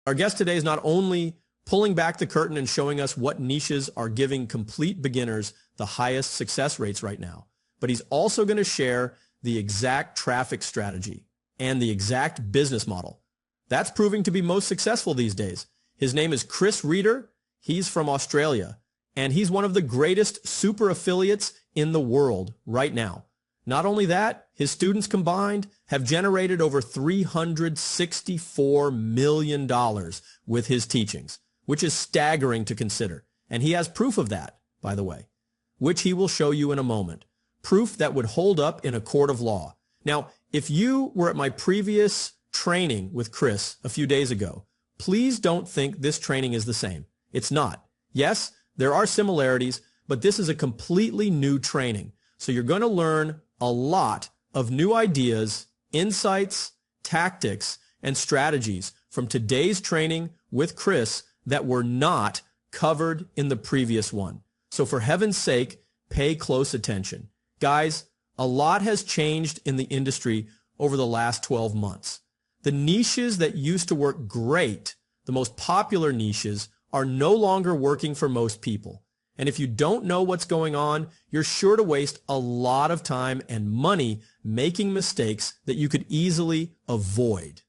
Our guest today is not only pulling back the curtain and showing us what niches are giving complete beginners the highest success rates right now, but he's also going to share the exact traffic strategy and the exact business model that's proving to be most successful these days. His name is Chris Reeder. He's from Australia, and he's one of the greatest super affiliates in the world right now. Not only that, his students combined have generated over $364 million with his teachings, which is staggering to consider. And he has proof of that, by the way, which he will show you in a moment. Proof that would hold up in a court of law. Now, if you were at my previous training with Chris a few days ago, please don't think this training is the same. It's not. Yes, there are similarities, but this is a completely new training. So you're going to learn a lot of new ideas, insights, tactics, and strategies from today's training with Chris that were not covered in the previous one. So for heaven's sake, pay close attention. Guys, a lot has changed in the industry over the last 12 months. The niches that used to work great, the most popular niches, are no longer working for most people. And if you don't know what's going on, you're sure to waste a lot of time and money making mistakes that you could easily avoid.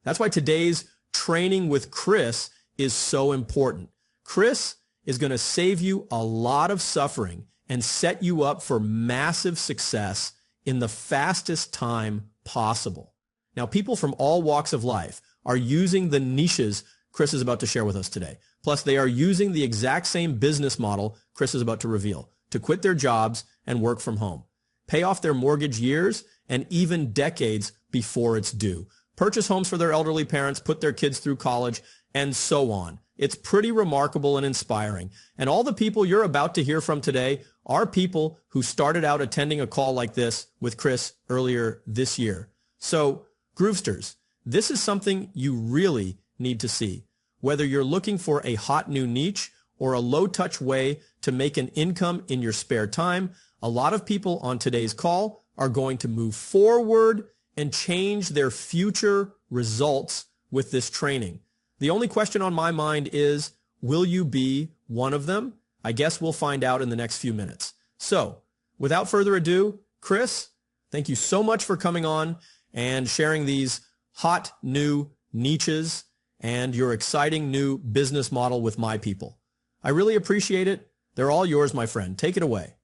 That's why today's training with Chris is so important. Chris is going to save you a lot of suffering and set you up for massive success in the fastest time possible. Now, people from all walks of life are using the niches Chris is about to share with us today. Plus, they are using the exact same business model Chris is about to reveal to quit their jobs and work from home, pay off their mortgage years and even decades before it's due, purchase homes for their elderly parents, put their kids through college, and so on. It's pretty remarkable and inspiring. And all the people you're about to hear from today are people who started out attending a call like this with Chris earlier this year. So, Groovesters, this is something you really need to see. Whether you're looking for a hot new niche or a low-touch way to make an income in your spare time, a lot of people on today's call are going to move forward and change their future results with this training. The only question on my mind is, will you be one of them? I guess we'll find out in the next few minutes. So, without further ado, Chris, thank you so much for coming on and sharing these hot new niches and your exciting new business model with my people. I really appreciate it. They're all yours, my friend. Take it away.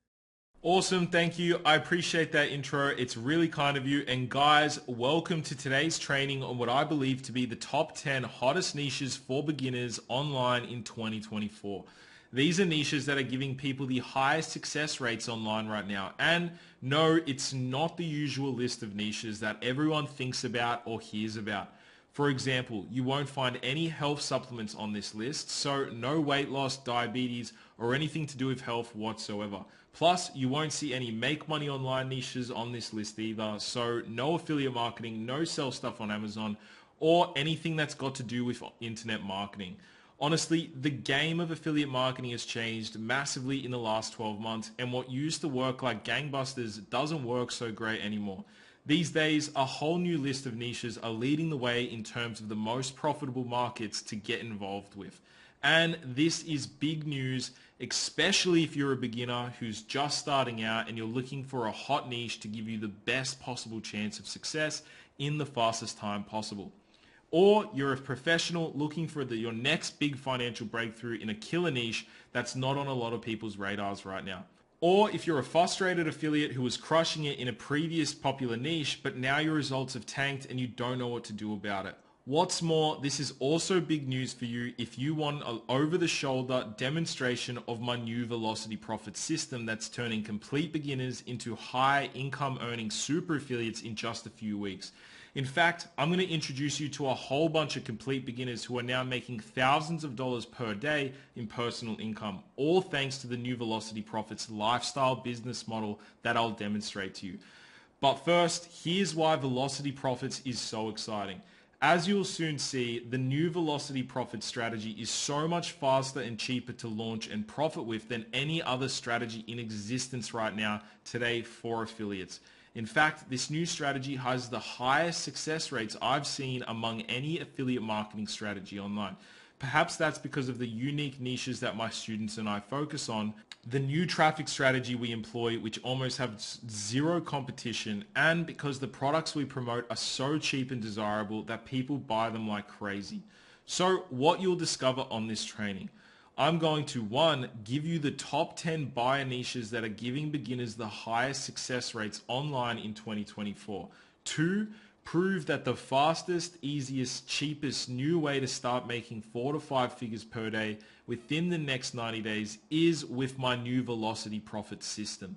Awesome. Thank you. I appreciate that intro. It's really kind of you. And guys, welcome to today's training on what I believe to be the top 10 hottest niches for beginners online in 2024. These are niches that are giving people the highest success rates online right now. And no, it's not the usual list of niches that everyone thinks about or hears about. For example, you won't find any health supplements on this list, so no weight loss, diabetes, or anything to do with health whatsoever. Plus, you won't see any make money online niches on this list either, so no affiliate marketing, no sell stuff on Amazon, or anything that's got to do with internet marketing. Honestly, the game of affiliate marketing has changed massively in the last 12 months, and what used to work like gangbusters doesn't work so great anymore. These days, a whole new list of niches are leading the way in terms of the most profitable markets to get involved with. And this is big news, especially if you're a beginner who's just starting out and you're looking for a hot niche to give you the best possible chance of success in the fastest time possible. Or you're a professional looking for your next big financial breakthrough in a killer niche that's not on a lot of people's radars right now. Or if you're a frustrated affiliate who was crushing it in a previous popular niche, but now your results have tanked and you don't know what to do about it. What's more, this is also big news for you if you want an over-the-shoulder demonstration of my new Velocity Profit system that's turning complete beginners into high income earning super affiliates in just a few weeks. In fact, I'm going to introduce you to a whole bunch of complete beginners who are now making thousands of dollars per day in personal income, all thanks to the new Velocity Profits lifestyle business model that I'll demonstrate to you. But first, here's why Velocity Profits is so exciting. As you'll soon see, the new Velocity Profit strategy is so much faster and cheaper to launch and profit with than any other strategy in existence right now today for affiliates. In fact, this new strategy has the highest success rates I've seen among any affiliate marketing strategy online. Perhaps that's because of the unique niches that my students and I focus on, the new traffic strategy we employ, which almost have zero competition, and because the products we promote are so cheap and desirable that people buy them like crazy. So what you'll discover on this training: I'm going to, one, give you the top 10 buyer niches that are giving beginners the highest success rates online in 2024. Two, prove that the fastest, easiest, cheapest new way to start making 4 to 5 figures per day within the next 90 days is with my new Velocity Profit system.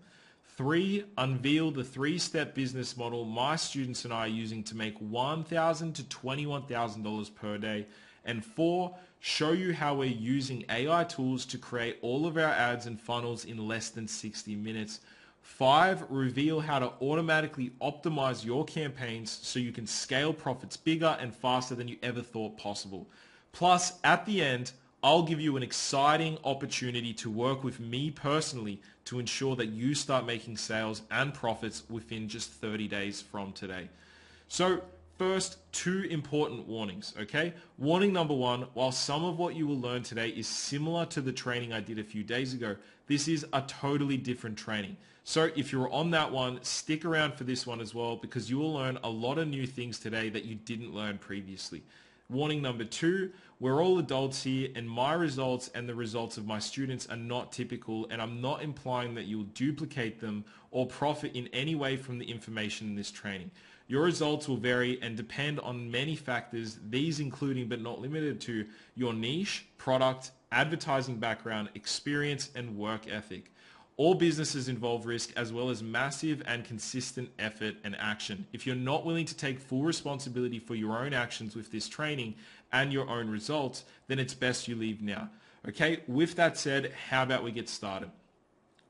3, unveil the 3-step business model my students and I are using to make $1,000 to $21,000 per day. And 4, show you how we're using AI tools to create all of our ads and funnels in less than 60 minutes. 5, reveal how to automatically optimize your campaigns so you can scale profits bigger and faster than you ever thought possible. Plus, at the end, I'll give you an exciting opportunity to work with me personally to ensure that you start making sales and profits within just 30 days from today. So, first, 2 important warnings, okay? Warning number 1, while some of what you will learn today is similar to the training I did a few days ago, this is a totally different training. So if you're on that one, stick around for this one as well, because you will learn a lot of new things today that you didn't learn previously. Warning number 2, we're all adults here, and my results and the results of my students are not typical, and I'm not implying that you'll duplicate them or profit in any way from the information in this training. Your results will vary and depend on many factors, these including but not limited to your niche, product, advertising background, experience, and work ethic. All businesses involve risk as well as massive and consistent effort and action. If you're not willing to take full responsibility for your own actions with this training and your own results, then it's best you leave now. Okay, with that said, how about we get started?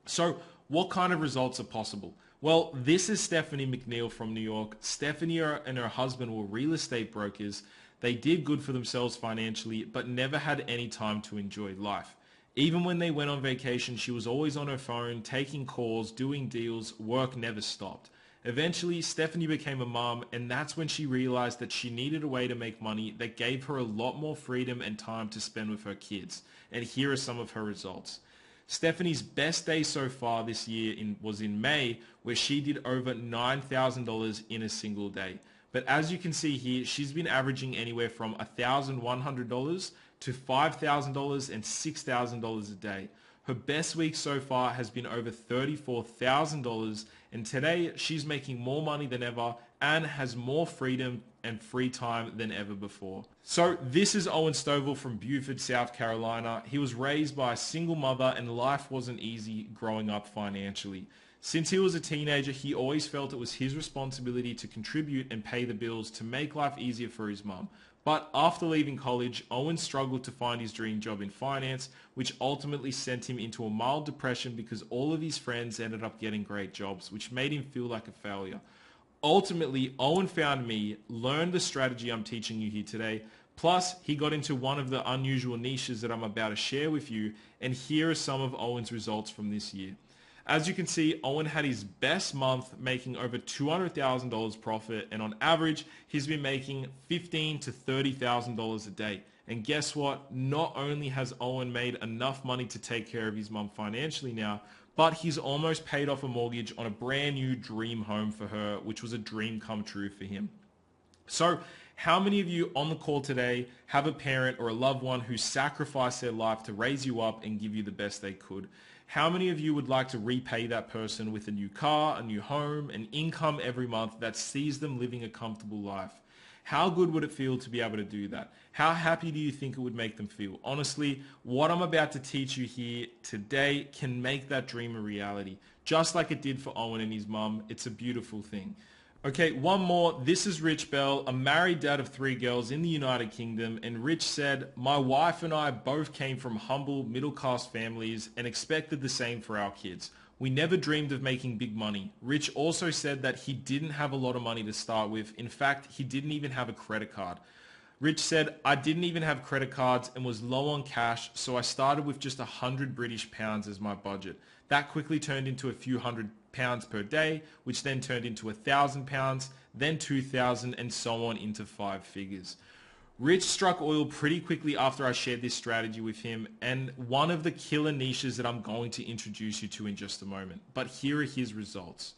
So, what kind of results are possible? Well, this is Stephanie McNeil from New York. Stephanie and her husband were real estate brokers. They did good for themselves financially, but never had any time to enjoy life. Even when they went on vacation, she was always on her phone, taking calls, doing deals. Work never stopped. Eventually, Stephanie became a mom, and that's when she realized that she needed a way to make money that gave her a lot more freedom and time to spend with her kids. And here are some of her results. Stephanie's best day so far this year was in May, where she did over $9,000 in a single day. But as you can see here, she's been averaging anywhere from $1,100 to $5,000 and $6,000 a day. Her best week so far has been over $34,000, and today she's making more money than ever and has more freedom and free time than ever before. So this is Owen Stovall from Beaufort, South Carolina. He was raised by a single mother, and life wasn't easy growing up financially. Since he was a teenager, he always felt it was his responsibility to contribute and pay the bills to make life easier for his mum. But after leaving college, Owen struggled to find his dream job in finance, which ultimately sent him into a mild depression because all of his friends ended up getting great jobs, which made him feel like a failure. Ultimately, Owen found me, learned the strategy I'm teaching you here today, plus he got into one of the unusual niches that I'm about to share with you, and here are some of Owen's results from this year. As you can see, Owen had his best month making over $200,000 profit, and on average, he's been making $15,000 to $30,000 a day. And guess what? Not only has Owen made enough money to take care of his mum financially now, but he's almost paid off a mortgage on a brand new dream home for her, which was a dream come true for him. So, how many of you on the call today have a parent or a loved one who sacrificed their life to raise you up and give you the best they could? How many of you would like to repay that person with a new car, a new home, an income every month that sees them living a comfortable life? How good would it feel to be able to do that? How happy do you think it would make them feel? Honestly, what I'm about to teach you here today can make that dream a reality. Just like it did for Owen and his mum, it's a beautiful thing. Okay, one more. This is Rich Bell, a married dad of 3 girls in the United Kingdom, and Rich said, "My wife and I both came from humble middle-class families and expected the same for our kids. We never dreamed of making big money." Rich also said that he didn't have a lot of money to start with. In fact, he didn't even have a credit card. Rich said, "I didn't even have credit cards and was low on cash, so I started with just 100 British pounds as my budget. That quickly turned into a few hundred pounds per day, which then turned into £1,000, then 2,000, and so on into 5 figures. Rich struck oil pretty quickly after I shared this strategy with him, and one of the killer niches that I'm going to introduce you to in just a moment. But here are his results.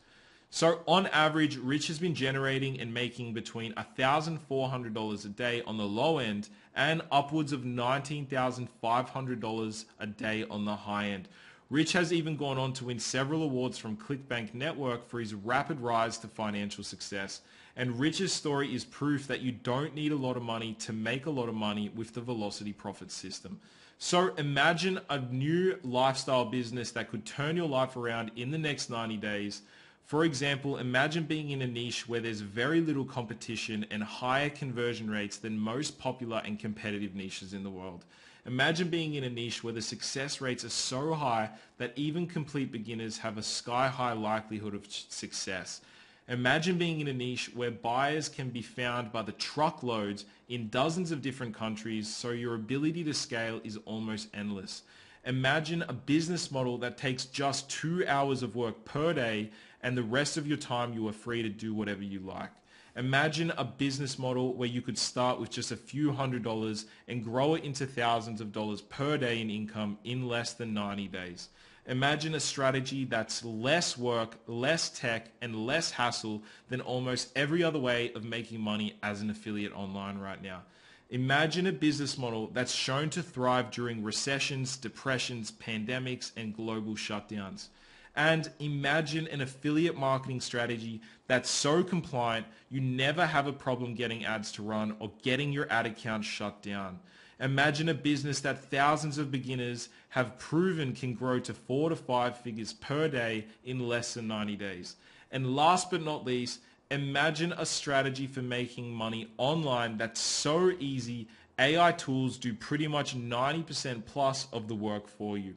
So on average, Rich has been generating and making between $1,400 a day on the low end and upwards of $19,500 a day on the high end. Rich has even gone on to win several awards from ClickBank Network for his rapid rise to financial success. And Rich's story is proof that you don't need a lot of money to make a lot of money with the Velocity Profit system. So imagine a new lifestyle business that could turn your life around in the next 90 days. For example, imagine being in a niche where there's very little competition and higher conversion rates than most popular and competitive niches in the world. Imagine being in a niche where the success rates are so high that even complete beginners have a sky-high likelihood of success. Imagine being in a niche where buyers can be found by the truckloads in dozens of different countries, so your ability to scale is almost endless. Imagine a business model that takes just 2 hours of work per day and the rest of your time you are free to do whatever you like. Imagine a business model where you could start with just a few $100s and grow it into thousands of dollars per day in income in less than 90 days. Imagine a strategy that's less work, less tech, and less hassle than almost every other way of making money as an affiliate online right now. Imagine a business model that's shown to thrive during recessions, depressions, pandemics, and global shutdowns. And imagine an affiliate marketing strategy that's so compliant you never have a problem getting ads to run or getting your ad account shut down. Imagine a business that thousands of beginners have proven can grow to 4 to 5 figures per day in less than 90 days. And last but not least, imagine a strategy for making money online that's so easy, AI tools do pretty much 90% plus of the work for you.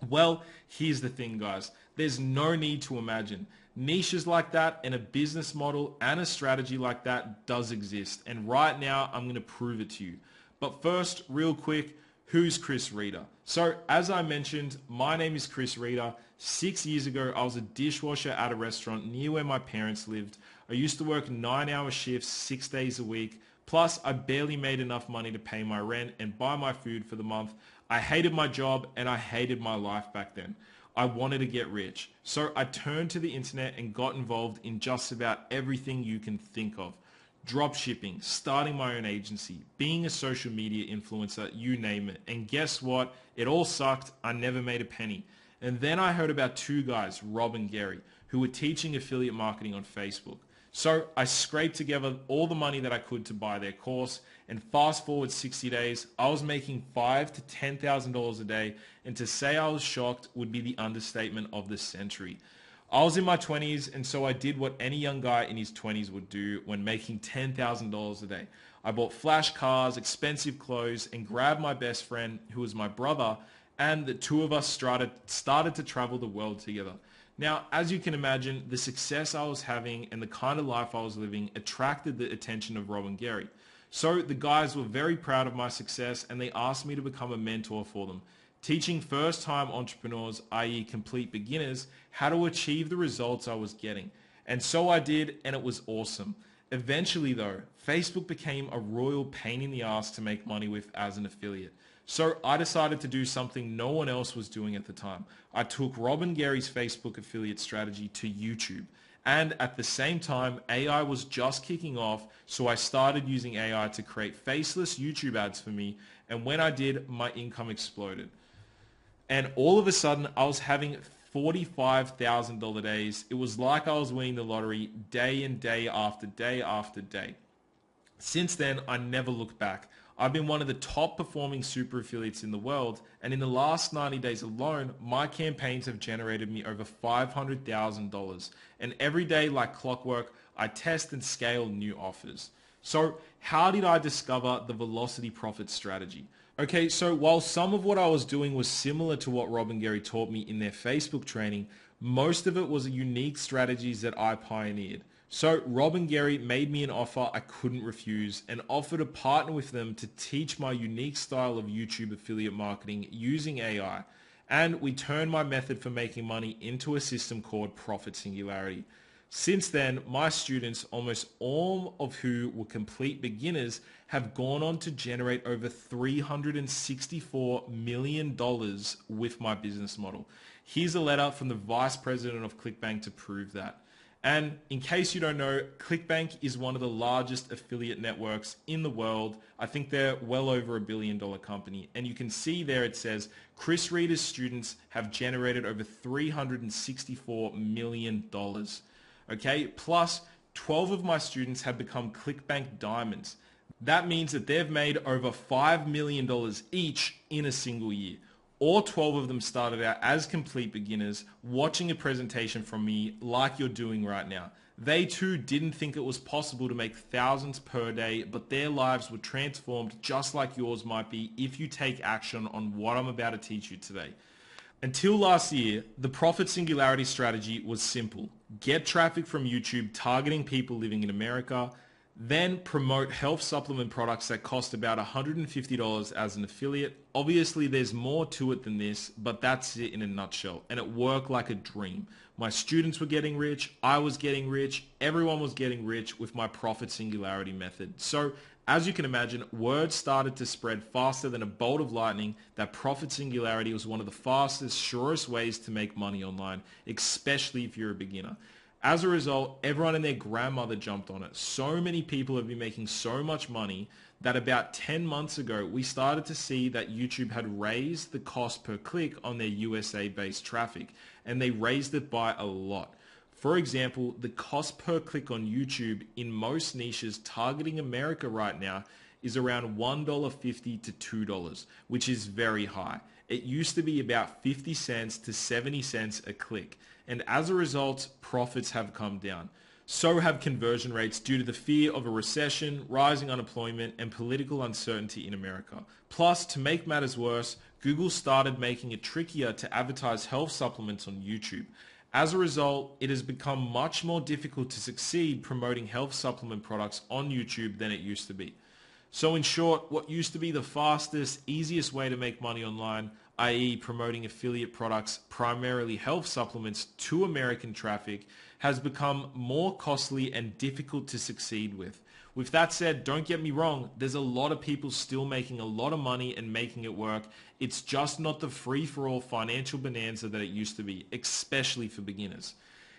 Well, here's the thing, guys. There's no need to imagine. Niches like that and a business model and a strategy like that does exist. And right now, I'm going to prove it to you. But first, real quick, who's Chris Reeder? So as I mentioned, my name is Chris Reeder. 6 years ago, I was a dishwasher at a restaurant near where my parents lived. I used to work 9-hour shifts, 6 days a week. Plus, I barely made enough money to pay my rent and buy my food for the month. I hated my job and I hated my life back then. I wanted to get rich. So I turned to the internet and got involved in just about everything you can think of. Drop shipping, starting my own agency, being a social media influencer, you name it. And guess what? It all sucked. I never made a penny. And then I heard about 2 guys, Rob and Gary, who were teaching affiliate marketing on Facebook. So I scraped together all the money that I could to buy their course, and fast forward 60 days, I was making $5,000 to $10,000 a day, and to say I was shocked would be the understatement of the century. I was in my 20s, and so I did what any young guy in his 20s would do when making $10,000 a day. I bought flash cars, expensive clothes, and grabbed my best friend, who was my brother, and the two of us started to travel the world together. Now, as you can imagine, the success I was having and the kind of life I was living attracted the attention of Rob and Gary. So the guys were very proud of my success and they asked me to become a mentor for them, teaching first-time entrepreneurs, i.e. complete beginners, how to achieve the results I was getting. And so I did, and it was awesome. Eventually though, Facebook became a royal pain in the ass to make money with as an affiliate. So I decided to do something no one else was doing at the time. I took Rob and Gary's Facebook affiliate strategy to YouTube. And at the same time, AI was just kicking off, so I started using AI to create faceless YouTube ads for me. And when I did, my income exploded. And all of a sudden, I was having $45,000 days. It was like I was winning the lottery day and day after day after day. Since then, I never looked back. I've been one of the top performing super affiliates in the world, and in the last 90 days alone, my campaigns have generated me over $500,000. And every day, like clockwork, I test and scale new offers. So how did I discover the Velocity Profit strategy? Okay, so while some of what I was doing was similar to what Rob and Gary taught me in their Facebook training, most of it was unique strategies that I pioneered. So Rob and Gary made me an offer I couldn't refuse and offered to partner with them to teach my unique style of YouTube affiliate marketing using AI. And we turned my method for making money into a system called Profit Singularity. Since then, my students, almost all of who were complete beginners, have gone on to generate over $364 million with my business model. Here's a letter from the vice president of ClickBank to prove that. And in case you don't know, ClickBank is one of the largest affiliate networks in the world. I think they're well over $1 billion company. And you can see there it says, Chris Reeder's students have generated over $364 million. Okay, plus 12 of my students have become ClickBank Diamonds. That means that they've made over $5 million each in a single year. All 12 of them started out as complete beginners, watching a presentation from me like you're doing right now. They too didn't think it was possible to make thousands per day, but their lives were transformed just like yours might be if you take action on what I'm about to teach you today. Until last year, the Profit Singularity strategy was simple. Get traffic from YouTube targeting people living in America, then promote health supplement products that cost about $150 as an affiliate. Obviously, there's more to it than this, but that's it in a nutshell. And it worked like a dream. My students were getting rich, I was getting rich, everyone was getting rich with my Profit Singularity method. So as you can imagine, word started to spread faster than a bolt of lightning that Profit Singularity was one of the fastest, surest ways to make money online, especially if you're a beginner. As a result, everyone and their grandmother jumped on it. So many people have been making so much money that about 10 months ago, we started to see that YouTube had raised the cost per click on their USA-based traffic, and they raised it by a lot. For example, the cost per click on YouTube in most niches targeting America right now is around $1.50 to $2, which is very high. It used to be about 50 cents to 70 cents a click. And as a result, profits have come down. So have conversion rates due to the fear of a recession, rising unemployment, and political uncertainty in America. Plus, to make matters worse, Google started making it trickier to advertise health supplements on YouTube. As a result, it has become much more difficult to succeed promoting health supplement products on YouTube than it used to be. So in short, what used to be the fastest, easiest way to make money online, i.e. promoting affiliate products, primarily health supplements to American traffic, has become more costly and difficult to succeed with. With that said, don't get me wrong, there's a lot of people still making a lot of money and making it work. It's just not the free-for-all financial bonanza that it used to be, especially for beginners.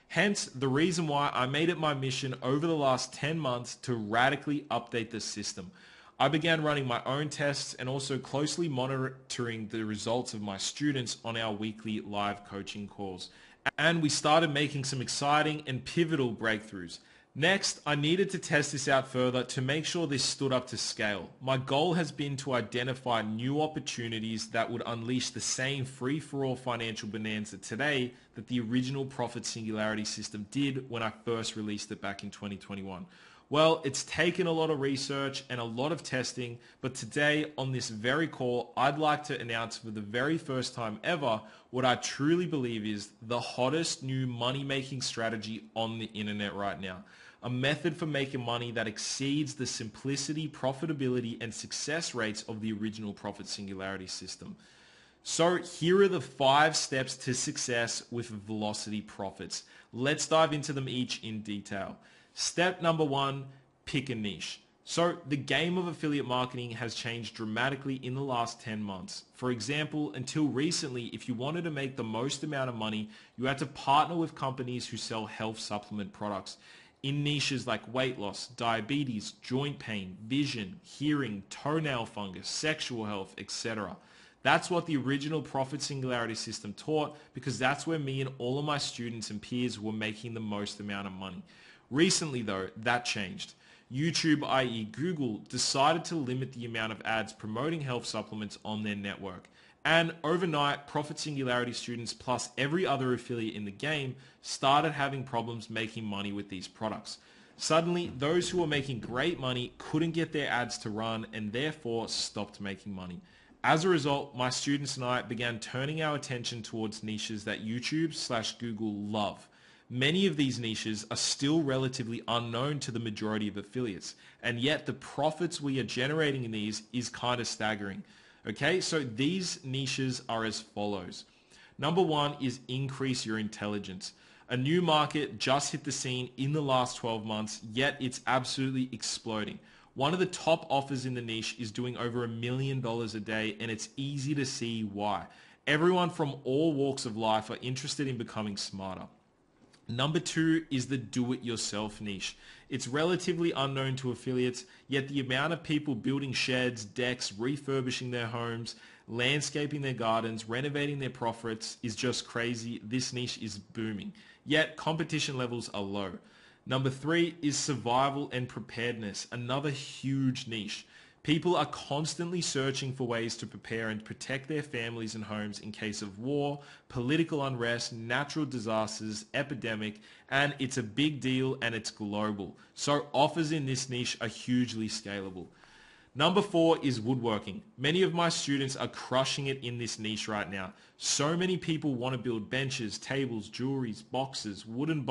Hence, the reason why I made it my mission over the last 10 months to radically update the system. I began running my own tests and also closely monitoring the results of my students on our weekly live coaching calls. And we started making some exciting and pivotal breakthroughs. Next, I needed to test this out further to make sure this stood up to scale. My goal has been to identify new opportunities that would unleash the same free-for-all financial bonanza today that the original Profit Singularity system did when I first released it back in 2021. Well, it's taken a lot of research and a lot of testing, but today on this very call, I'd like to announce for the very first time ever what I truly believe is the hottest new money-making strategy on the internet right now. A method for making money that exceeds the simplicity, profitability, and success rates of the original Profit Singularity system. So here are the 5 steps to success with Velocity Profits. Let's dive into them each in detail. Step number 1, pick a niche. So the game of affiliate marketing has changed dramatically in the last 10 months. For example, until recently, if you wanted to make the most amount of money, you had to partner with companies who sell health supplement products in niches like weight loss, diabetes, joint pain, vision, hearing, toenail fungus, sexual health, etc. That's what the original Profit Singularity system taught, because that's where me and all of my students and peers were making the most amount of money. Recently though, that changed. YouTube, i.e. Google, decided to limit the amount of ads promoting health supplements on their network. And overnight, Profit Singularity students plus every other affiliate in the game started having problems making money with these products. Suddenly, those who were making great money couldn't get their ads to run and therefore stopped making money. As a result, my students and I began turning our attention towards niches that YouTube/Google love. Many of these niches are still relatively unknown to the majority of affiliates, and yet the profits we are generating in these is kind of staggering. Okay, so these niches are as follows. Number one is increase your intelligence. A new market just hit the scene in the last 12 months, yet it's absolutely exploding. One of the top offers in the niche is doing over $1 million a day, and it's easy to see why. Everyone from all walks of life are interested in becoming smarter. Number two is the do-it-yourself niche. It's relatively unknown to affiliates, yet the amount of people building sheds, decks, refurbishing their homes, landscaping their gardens, renovating their profits is just crazy. This niche is booming, yet competition levels are low. Number three is survival and preparedness, another huge niche. People are constantly searching for ways to prepare and protect their families and homes in case of war, political unrest, natural disasters, epidemic, and it's a big deal and it's global. So offers in this niche are hugely scalable. Number four is woodworking. Many of my students are crushing it in this niche right now. So many people want to build benches, tables, jewelries, boxes, wooden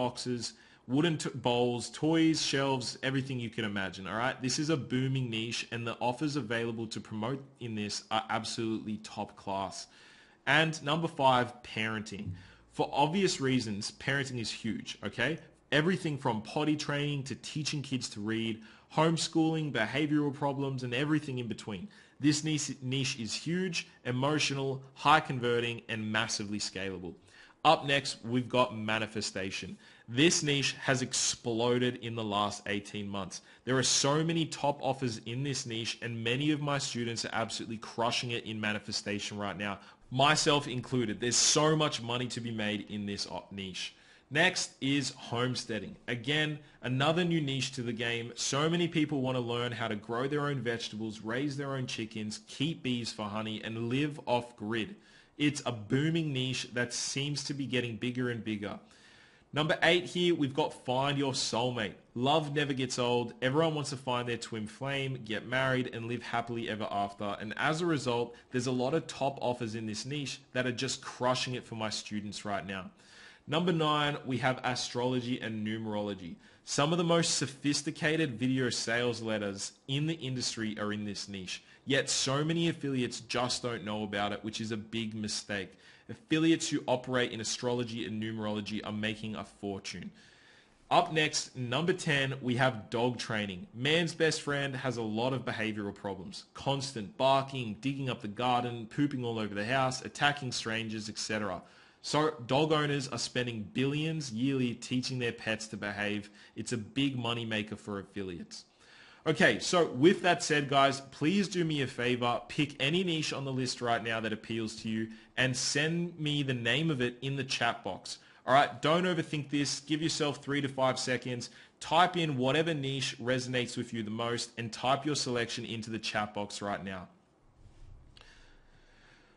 bowls, toys, shelves, everything you can imagine, all right? This is a booming niche and the offers available to promote in this are absolutely top class. And number five, parenting. For obvious reasons, parenting is huge, okay? Everything from potty training to teaching kids to read, homeschooling, behavioral problems, and everything in between. This niche is huge, emotional, high converting, and massively scalable. Up next, we've got manifestation. This niche has exploded in the last 18 months. There are so many top offers in this niche and many of my students are absolutely crushing it in manifestation right now, myself included. There's so much money to be made in this niche. Next is homesteading. Again, another new niche to the game. So many people want to learn how to grow their own vegetables, raise their own chickens, keep bees for honey, and live off grid. It's a booming niche that seems to be getting bigger and bigger. Number 8 here, we've got find your soulmate. Love never gets old. Everyone wants to find their twin flame, get married, and live happily ever after. And as a result, there's a lot of top offers in this niche that are just crushing it for my students right now. Number 9, we have astrology and numerology. Some of the most sophisticated video sales letters in the industry are in this niche. Yet so many affiliates just don't know about it, which is a big mistake. Affiliates who operate in astrology and numerology are making a fortune. Up next, number 10, we have dog training. Man's best friend has a lot of behavioral problems. Constant barking, digging up the garden, pooping all over the house, attacking strangers, etc. So dog owners are spending billions yearly teaching their pets to behave. It's a big money maker for affiliates. Okay, so with that said, guys, please do me a favor, pick any niche on the list right now that appeals to you and send me the name of it in the chat box. All right, don't overthink this. Give yourself 3 to 5 seconds. Type in whatever niche resonates with you the most and type your selection into the chat box right now.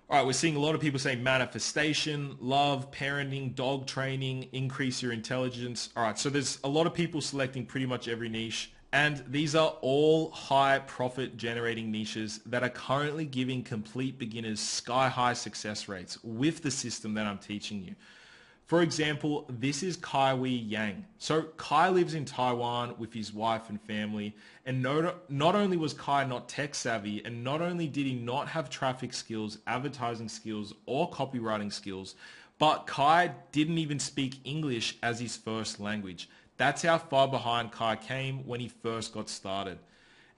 All right, we're seeing a lot of people say manifestation, love, parenting, dog training, increase your intelligence. All right, so there's a lot of people selecting pretty much every niche. And these are all high profit generating niches that are currently giving complete beginners sky high success rates with the system that I'm teaching you. For example, this is Kai Wei Yang. So Kai lives in Taiwan with his wife and family. And not only was Kai not tech savvy, and not only did he not have traffic skills, advertising skills, or copywriting skills, but Kai didn't even speak English as his first language. That's how far behind Kai came when he first got started.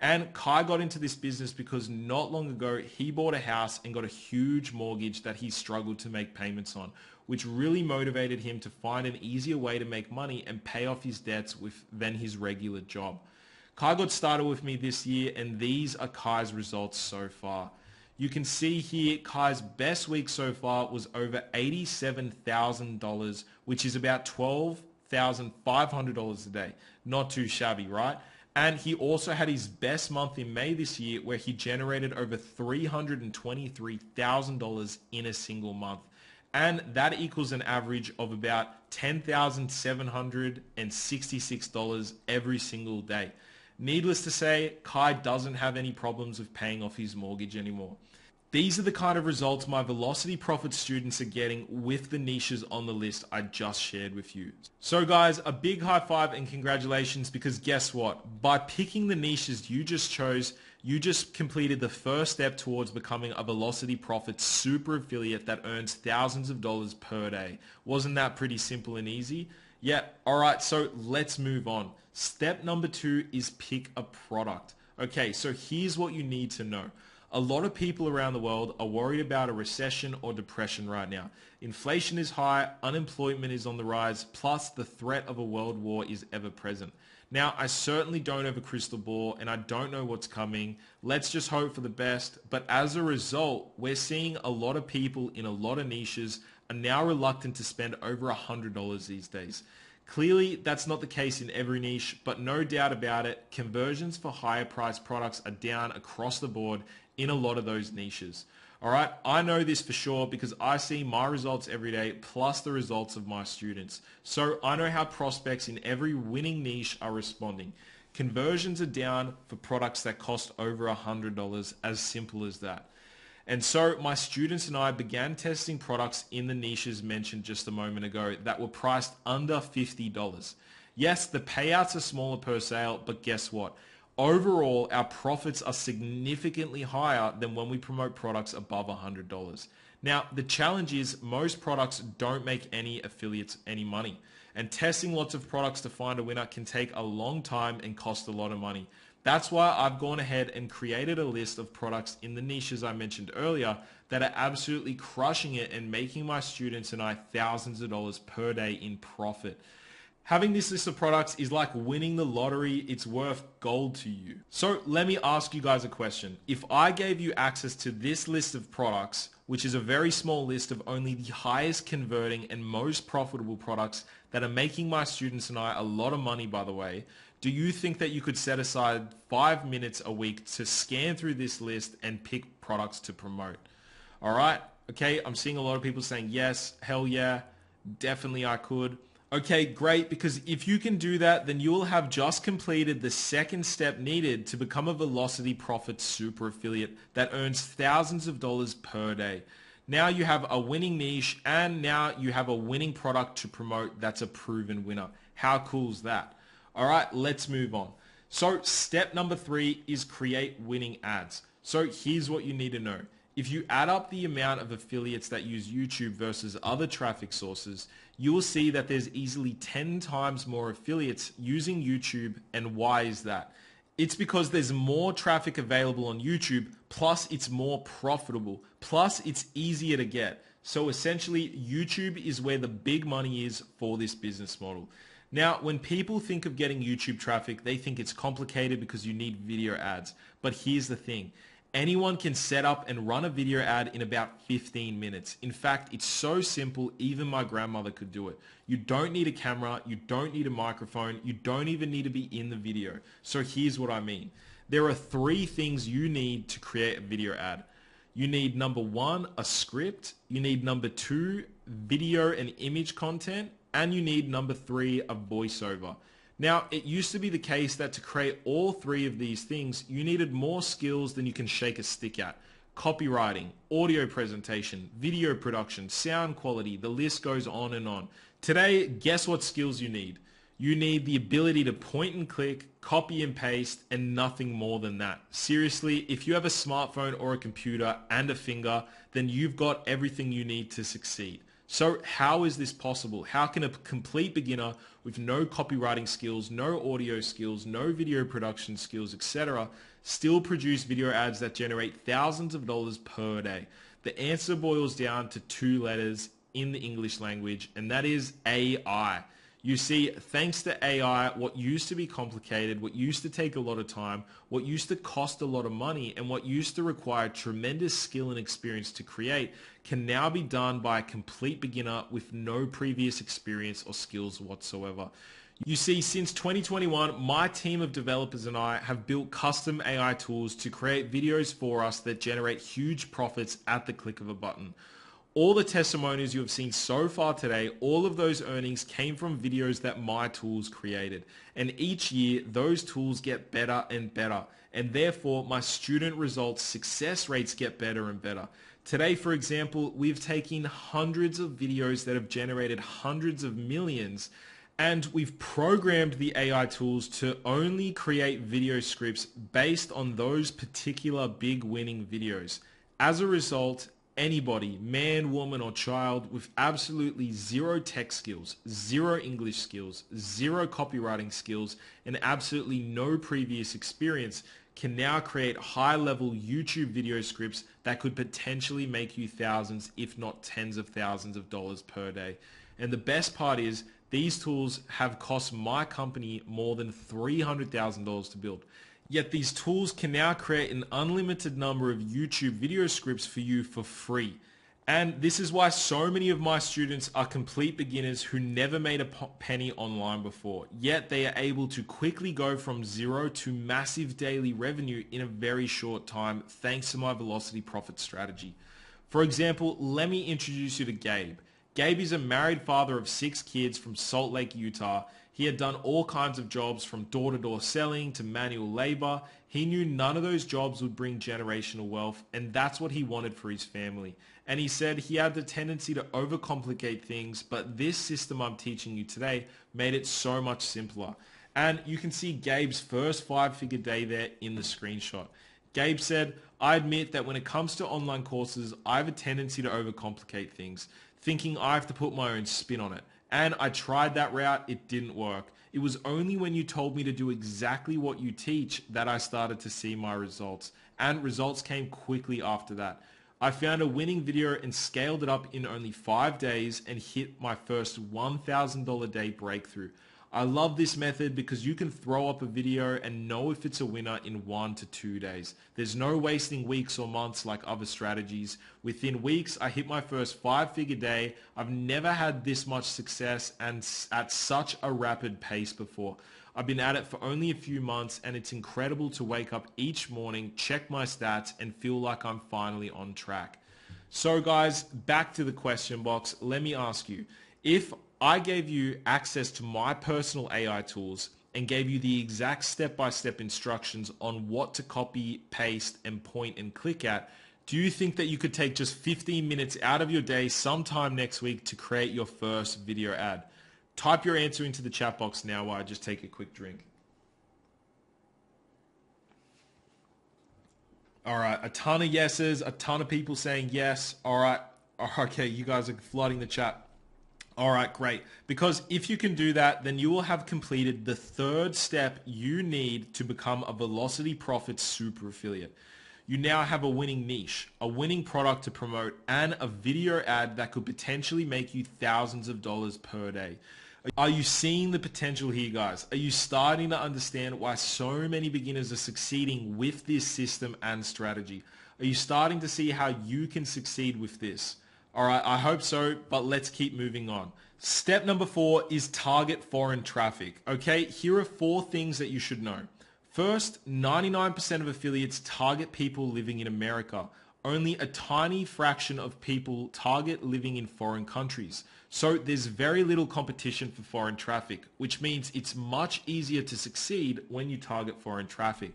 And Kai got into this business because not long ago, he bought a house and got a huge mortgage that he struggled to make payments on, which really motivated him to find an easier way to make money and pay off his debts than his regular job. Kai got started with me this year, and these are Kai's results so far. You can see here Kai's best week so far was over $87,000, which is about $12,500 a day. Not too shabby, right? And he also had his best month in May this year where he generated over $323,000 in a single month. And that equals an average of about $10,766 every single day. Needless to say, Kai doesn't have any problems with paying off his mortgage anymore. These are the kind of results my Velocity Profit students are getting with the niches on the list I just shared with you. So guys, a big high five and congratulations, because guess what? By picking the niches you just chose, You just completed the first step towards becoming a Velocity Profit super affiliate that earns thousands of dollars per day. Wasn't that pretty simple and easy? Yeah, all right, so let's move on. Step number 2 is pick a product. Okay, so here's what you need to know. A lot of people around the world are worried about a recession or depression right now. Inflation is high, unemployment is on the rise, plus the threat of a world war is ever present. Now, I certainly don't have a crystal ball and I don't know what's coming. Let's just hope for the best. But as a result, we're seeing a lot of people in a lot of niches are now reluctant to spend over $100 these days. Clearly, that's not the case in every niche, but no doubt about it, conversions for higher priced products are down across the board in a lot of those niches. All right, I know this for sure because I see my results every day plus the results of my students. So I know how prospects in every winning niche are responding. Conversions are down for products that cost over $100, as simple as that. And so my students and I began testing products in the niches mentioned just a moment ago that were priced under $50. Yes, the payouts are smaller per sale, but guess what? Overall, our profits are significantly higher than when we promote products above $100. Now, the challenge is most products don't make any affiliates any money. And testing lots of products to find a winner can take a long time and cost a lot of money. That's why I've gone ahead and created a list of products in the niches I mentioned earlier that are absolutely crushing it and making my students and I thousands of dollars per day in profit. Having this list of products is like winning the lottery. It's worth gold to you. So let me ask you guys a question. If I gave you access to this list of products, which is a very small list of only the highest converting and most profitable products that are making my students and I a lot of money, by the way, do you think that you could set aside 5 minutes a week to scan through this list and pick products to promote? All right. Okay. I'm seeing a lot of people saying yes, hell yeah, definitely I could. Okay, great, because if you can do that, then you will have just completed the second step needed to become a Velocity Profit super affiliate that earns thousands of dollars per day. Now you have a winning niche and now you have a winning product to promote that's a proven winner. How cool is that? All right, let's move on. So step number 3 is create winning ads. So here's what you need to know. If you add up the amount of affiliates that use YouTube versus other traffic sources, you will see that there's easily 10 times more affiliates using YouTube. And why is that? It's because there's more traffic available on YouTube, plus it's more profitable, plus it's easier to get. So essentially, YouTube is where the big money is for this business model. Now, when people think of getting YouTube traffic, they think it's complicated because you need video ads. But here's the thing. Anyone can set up and run a video ad in about 15 minutes. In fact, it's so simple, even my grandmother could do it. You don't need a camera, you don't need a microphone, you don't even need to be in the video. So here's what I mean. There are 3 things you need to create a video ad. You need number 1, a script. You need number 2, video and image content. And you need number 3, a voiceover. Now, it used to be the case that to create all 3 of these things, you needed more skills than you can shake a stick at. Copywriting, audio presentation, video production, sound quality, the list goes on and on. Today, guess what skills you need? You need the ability to point and click, copy and paste, and nothing more than that. Seriously, if you have a smartphone or a computer and a finger, then you've got everything you need to succeed. So how is this possible? How can a complete beginner with no copywriting skills, no audio skills, no video production skills, etc., still produce video ads that generate thousands of dollars per day? The answer boils down to 2 letters in the English language, and that is AI. You see, thanks to AI, what used to be complicated, what used to take a lot of time, what used to cost a lot of money, and what used to require tremendous skill and experience to create can now be done by a complete beginner with no previous experience or skills whatsoever. You see, since 2021, my team of developers and I have built custom AI tools to create videos for us that generate huge profits at the click of a button. All the testimonials you have seen so far today, all of those earnings came from videos that my tools created. And each year, those tools get better and better. And therefore, my student results success rates get better and better. Today, for example, we've taken hundreds of videos that have generated hundreds of millions And we've programmed the AI tools to only create video scripts based on those particular big winning videos. As a result, anybody, man, woman, or child with absolutely zero tech skills, zero English skills, zero copywriting skills, and absolutely no previous experience can now create high-level YouTube video scripts that could potentially make you thousands, if not tens of thousands of dollars per day. And the best part is these tools have cost my company more than $300,000 to build. Yet these tools can now create an unlimited number of YouTube video scripts for you for free. And this is why so many of my students are complete beginners who never made a penny online before. Yet they are able to quickly go from zero to massive daily revenue in a very short time thanks to my velocity profit strategy. For example, let me introduce you to Gabe. Gabe is a married father of 6 kids from Salt Lake, Utah. He had done all kinds of jobs from door-to-door selling to manual labor. He knew none of those jobs would bring generational wealth, and that's what he wanted for his family. And he said he had the tendency to overcomplicate things, but this system I'm teaching you today made it so much simpler. And you can see Gabe's first 5-figure day there in the screenshot. Gabe said, I admit that when it comes to online courses, I have a tendency to overcomplicate things, thinking I have to put my own spin on it. And I tried that route, it didn't work. It was only when you told me to do exactly what you teach that I started to see my results. And results came quickly after that. I found a winning video and scaled it up in only 5 days and hit my first $1,000 day breakthrough. I love this method because you can throw up a video and know if it's a winner in 1 to 2 days. There's no wasting weeks or months like other strategies. Within weeks, I hit my first 5-figure day. I've never had this much success and at such a rapid pace before. I've been at it for only a few months and it's incredible to wake up each morning, check my stats and feel like I'm finally on track. So guys, back to the question box. Let me ask you, if I gave you access to my personal AI tools and gave you the exact step-by-step instructions on what to copy, paste, and point and click at, do you think that you could take just 15 minutes out of your day sometime next week to create your first video ad? Type your answer into the chat box now while I just take a quick drink. All right, a ton of yeses, a ton of people saying yes. All right, okay, you guys are flooding the chat. All right, great. Because if you can do that, then you will have completed the 3rd step you need to become a velocity profit super affiliate. You now have a winning niche, a winning product to promote, and a video ad that could potentially make you thousands of dollars per day. Are you seeing the potential here, guys? Are you starting to understand why so many beginners are succeeding with this system and strategy? Are you starting to see how you can succeed with this? All right, I hope so, but let's keep moving on. Step number 4 is target foreign traffic. Okay, here are 4 things that you should know. First, 99% of affiliates target people living in America. Only a tiny fraction of people target living in foreign countries. So there's very little competition for foreign traffic, which means it's much easier to succeed when you target foreign traffic.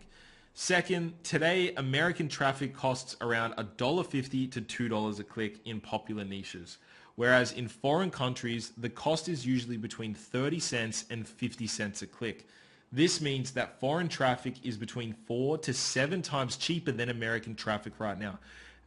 Second, today American traffic costs around $1.50 to $2 a click in popular niches, whereas in foreign countries, the cost is usually between 30 cents and 50 cents a click. This means that foreign traffic is between 4 to 7 times cheaper than American traffic right now.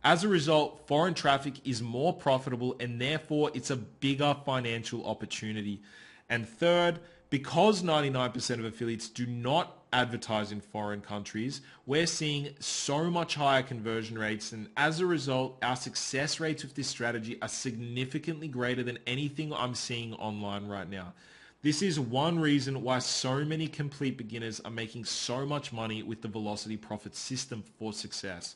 As a result, foreign traffic is more profitable and therefore it's a bigger financial opportunity. And third, because 99% of affiliates do not advertise in foreign countries, we're seeing so much higher conversion rates, and as a result, our success rates with this strategy are significantly greater than anything I'm seeing online right now. This is one reason why so many complete beginners are making so much money with the Velocity Profit system for success.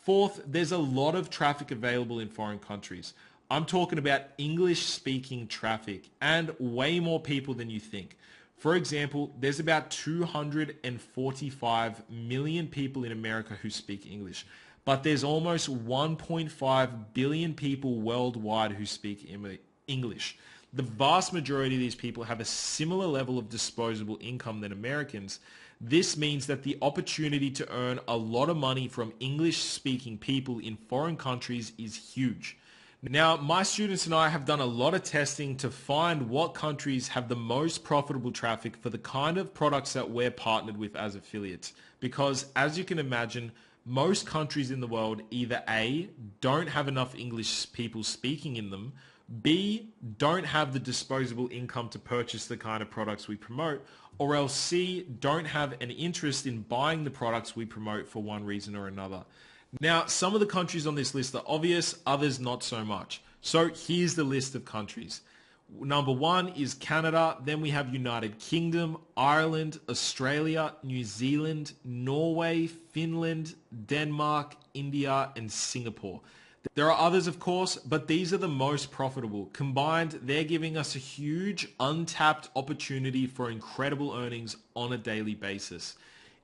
Fourth, there's a lot of traffic available in foreign countries. I'm talking about English-speaking traffic and way more people than you think. For example, there's about 245 million people in America who speak English, but there's almost 1.5 billion people worldwide who speak English. The vast majority of these people have a similar level of disposable income than Americans. This means that the opportunity to earn a lot of money from English-speaking people in foreign countries is huge. Now, my students and I have done a lot of testing to find what countries have the most profitable traffic for the kind of products that we're partnered with as affiliates. Because as you can imagine, most countries in the world either A, don't have enough English people speaking in them, B, don't have the disposable income to purchase the kind of products we promote, or else C, don't have an interest in buying the products we promote for one reason or another. Now, some of the countries on this list are obvious, others not so much. So here's the list of countries. Number 1 is Canada, then we have United Kingdom, Ireland, Australia, New Zealand, Norway, Finland, Denmark, India, and Singapore. There are others, of course, but these are the most profitable. Combined, they're giving us a huge untapped opportunity for incredible earnings on a daily basis.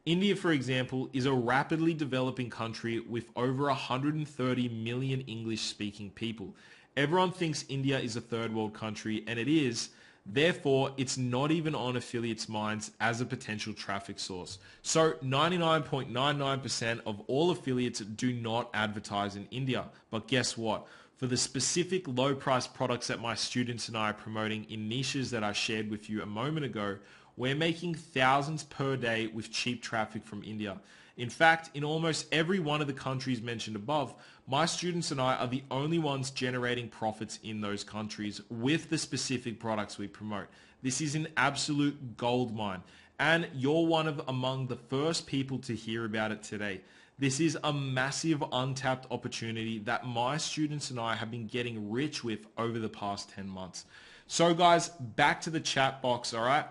India, for example, is a rapidly developing country with over 130 million English-speaking people. Everyone thinks India is a third world country, and it is. Therefore, it's not even on affiliates' minds as a potential traffic source. So 99.99% of all affiliates do not advertise in India. But guess what? For the specific low-price products that my students and I are promoting in niches that I shared with you a moment ago, we're making thousands per day with cheap traffic from India. In fact, in almost every one of the countries mentioned above, my students and I are the only ones generating profits in those countries with the specific products we promote. This is an absolute gold mine, and you're among the first people to hear about it today. This is a massive untapped opportunity that my students and I have been getting rich with over the past 10 months. So guys, back to the chat box, all right?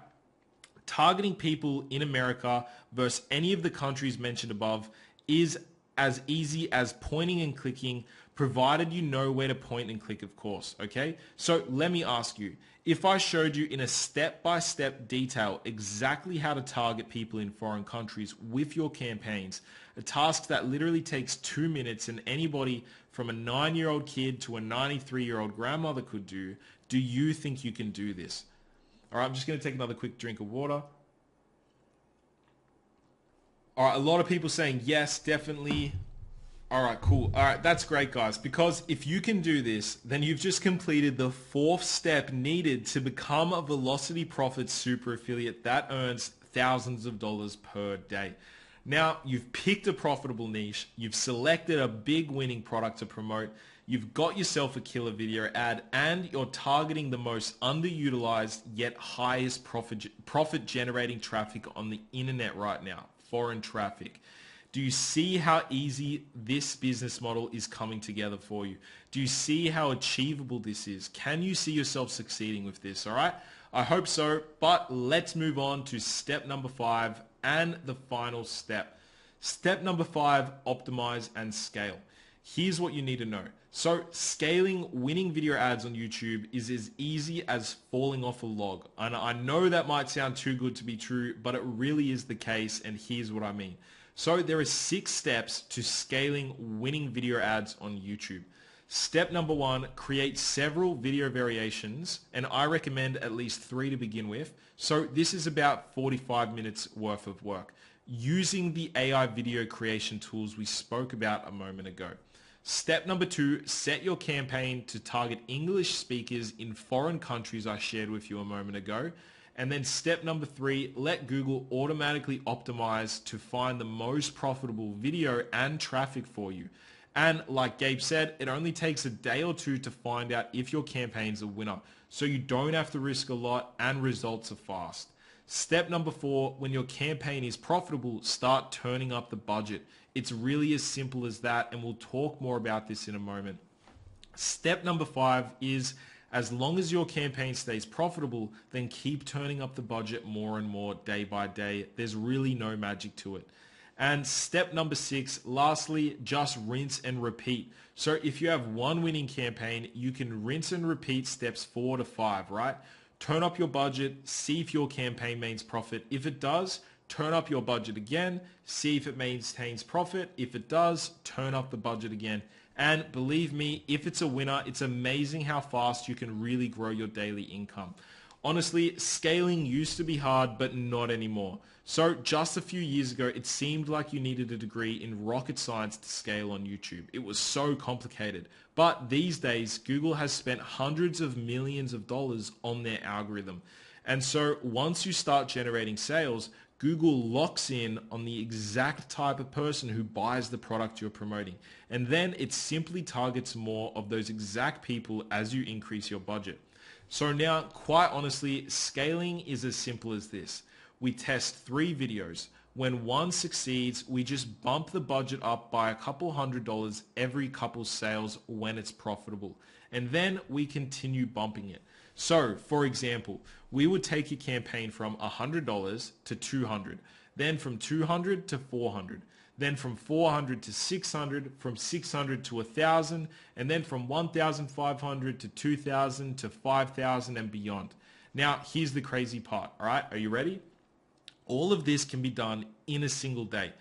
Targeting people in America versus any of the countries mentioned above is as easy as pointing and clicking, provided you know where to point and click, of course, okay? So let me ask you, if I showed you in a step-by-step detail exactly how to target people in foreign countries with your campaigns, a task that literally takes 2 minutes and anybody from a 9-year-old kid to a 93-year-old grandmother could do you think you can do this? All right, I'm just going to take another quick drink of water. All right, a lot of people saying yes, definitely. All right, cool. All right, that's great, guys. Because if you can do this, then you've just completed the 4th step needed to become a Velocity Profits super affiliate that earns thousands of dollars per day. Now, you've picked a profitable niche. You've selected a big winning product to promote. You've got yourself a killer video ad, and you're targeting the most underutilized yet highest profit generating traffic on the internet right now, foreign traffic. Do you see how easy this business model is coming together for you? Do you see how achievable this is? Can you see yourself succeeding with this? All right. I hope so, but let's move on to step number 5 and the final step. Step number 5, optimize and scale. Here's what you need to know. So scaling winning video ads on YouTube is as easy as falling off a log. And I know that might sound too good to be true, but it really is the case, and here's what I mean. So there are 6 steps to scaling winning video ads on YouTube. Step number 1, create several video variations, and I recommend at least 3 to begin with. So this is about 45 minutes worth of work using the AI video creation tools we spoke about a moment ago. Step number 2, set your campaign to target English speakers in foreign countries I shared with you a moment ago. And then step number 3, let Google automatically optimize to find the most profitable video and traffic for you. And like Gabe said, it only takes a day or 2 to find out if your campaign's a winner. So you don't have to risk a lot and results are fast. Step number 4, when your campaign is profitable, start turning up the budget. It's really as simple as that, and we'll talk more about this in a moment. Step number 5 is, as long as your campaign stays profitable, then keep turning up the budget more and more day by day. There's really no magic to it. And step number 6, lastly, just rinse and repeat. So if you have one winning campaign, you can rinse and repeat steps 4 to 5, right? Turn up your budget, see if your campaign maintains profit. If it does, turn up your budget again, see if it maintains profit. If it does, turn up the budget again. And believe me, if it's a winner, it's amazing how fast you can really grow your daily income. Honestly, scaling used to be hard, but not anymore. So just a few years ago, it seemed like you needed a degree in rocket science to scale on YouTube. It was so complicated. But these days, Google has spent hundreds of millions of dollars on their algorithm. And so once you start generating sales, Google locks in on the exact type of person who buys the product you're promoting. And then it simply targets more of those exact people as you increase your budget. So now, quite honestly, scaling is as simple as this. We test 3 videos. When one succeeds, we just bump the budget up by a couple $100 every couple sales when it's profitable. And then we continue bumping it. So, for example, we would take your campaign from $100 to $200, then from $200 to $400, then from $400 to $600, from $600 to $1,000, and then from $1,500 to $2,000 to $5,000 and beyond. Now, here's the crazy part, all right? Are you ready? All of this can be done in a single day.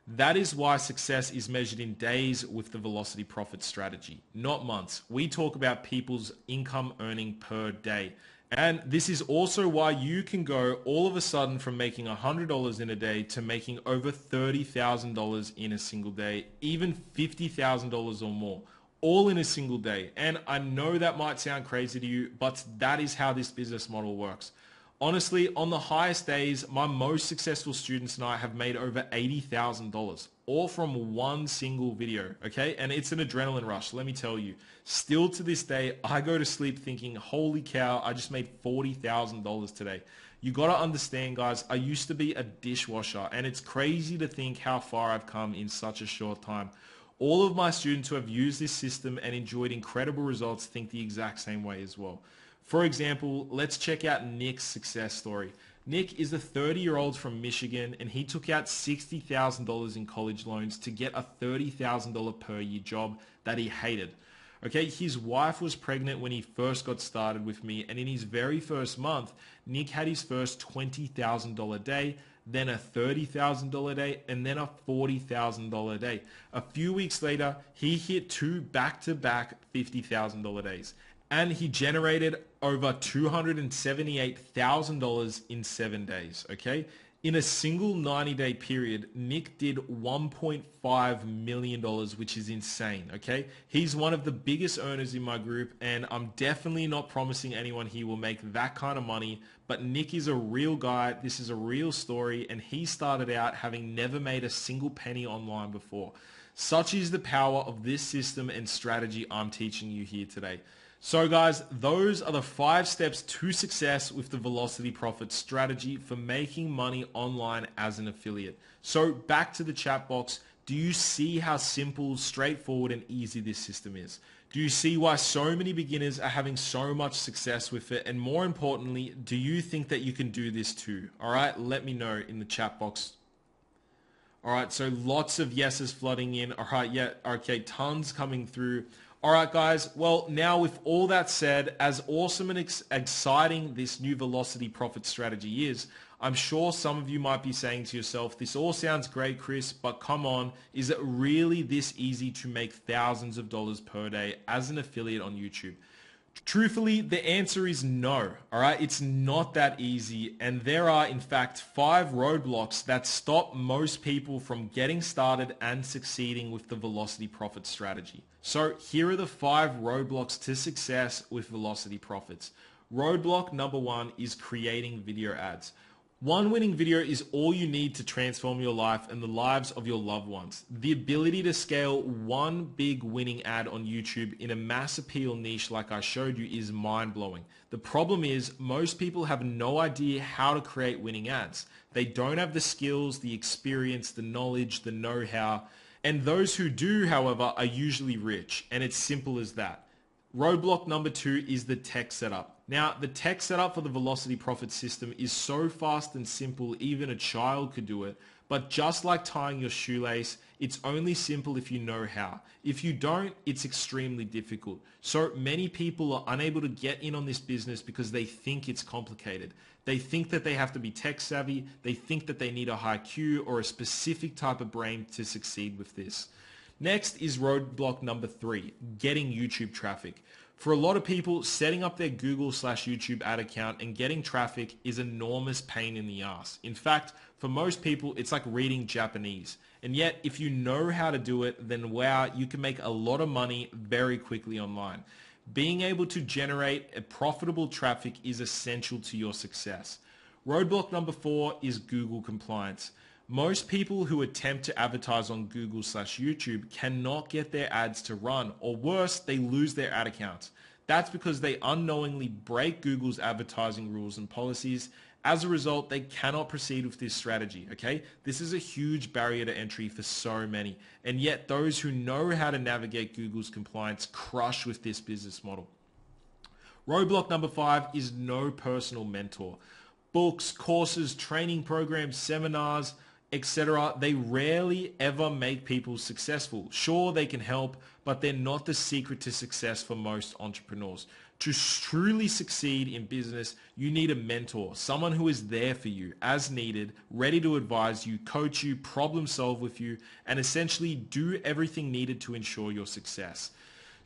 That is why success is measured in days with the velocity profit strategy, not months. We talk about people's income earning per day. And this is also why you can go all of a sudden from making $100 in a day to making over $30,000 in a single day, even $50,000 or more, all in a single day. And I know that might sound crazy to you, but that is how this business model works. Honestly, on the highest days, my most successful students and I have made over $80,000, all from one single video, okay? And it's an adrenaline rush, let me tell you. Still to this day, I go to sleep thinking, holy cow, I just made $40,000 today. You gotta understand, guys, I used to be a dishwasher, and it's crazy to think how far I've come in such a short time. All of my students who have used this system and enjoyed incredible results think the exact same way as well. For example, let's check out Nick's success story. Nick is a 30-year-old from Michigan, and he took out $60,000 in college loans to get a $30,000 per year job that he hated. Okay, his wife was pregnant when he first got started with me, and in his very first month, Nick had his first $20,000 day, then a $30,000 day, and then a $40,000 day. A few weeks later, he hit 2 back-to-back $50,000 days. And he generated over $278,000 in 7 days, okay? In a single 90-day period, Nick did $1.5 million, which is insane, okay? He's one of the biggest earners in my group, and I'm definitely not promising anyone he will make that kind of money, but Nick is a real guy. This is a real story, and he started out having never made a single penny online before. Such is the power of this system and strategy I'm teaching you here today. So guys, those are the 5 steps to success with the velocity profit strategy for making money online as an affiliate. So back to the chat box, do you see how simple, straightforward, and easy this system is? Do you see why so many beginners are having so much success with it? And more importantly, do you think that you can do this too? All right, let me know in the chat box. All right, so lots of yeses flooding in. All right, yeah, okay, tons coming through. All right, guys. Well, now with all that said, as awesome and exciting this new velocity profit strategy is, I'm sure some of you might be saying to yourself, this all sounds great, Chris, but come on, is it really this easy to make thousands of dollars per day as an affiliate on YouTube? Truthfully, the answer is no, all right? It's not that easy, and there are, in fact, 5 roadblocks that stop most people from getting started and succeeding with the velocity profit strategy. So here are the 5 roadblocks to success with velocity profits. Roadblock number 1 is creating video ads. One winning video is all you need to transform your life and the lives of your loved ones. The ability to scale one big winning ad on YouTube in a mass appeal niche like I showed you is mind-blowing. The problem is most people have no idea how to create winning ads. They don't have the skills, the experience, the knowledge, the know-how. And those who do, however, are usually rich. And it's simple as that. Roadblock number 2 is the tech setup. Now, the tech setup for the velocity profit system is so fast and simple, even a child could do it. But just like tying your shoelace, it's only simple if you know how. If you don't, it's extremely difficult. So many people are unable to get in on this business because they think it's complicated. They think that they have to be tech savvy. They think that they need a high IQ or a specific type of brain to succeed with this. Next is roadblock number 3, getting YouTube traffic. For a lot of people, setting up their Google/YouTube ad account and getting traffic is an enormous pain in the ass. In fact, for most people, it's like reading Japanese. And yet, if you know how to do it, then wow, you can make a lot of money very quickly online. Being able to generate a profitable traffic is essential to your success. Roadblock number 4 is Google compliance. Most people who attempt to advertise on Google/YouTube cannot get their ads to run, or worse, they lose their ad accounts. That's because they unknowingly break Google's advertising rules and policies. As a result, they cannot proceed with this strategy, okay? This is a huge barrier to entry for so many, and yet those who know how to navigate Google's compliance crush with this business model. Roadblock number 5 is no personal mentor. Books, courses, training programs, seminars, etc. They rarely ever make people successful. Sure, they can help, but they're not the secret to success for most entrepreneurs. To truly succeed in business, you need a mentor, someone who is there for you as needed, ready to advise you, coach you, problem solve with you, and essentially do everything needed to ensure your success.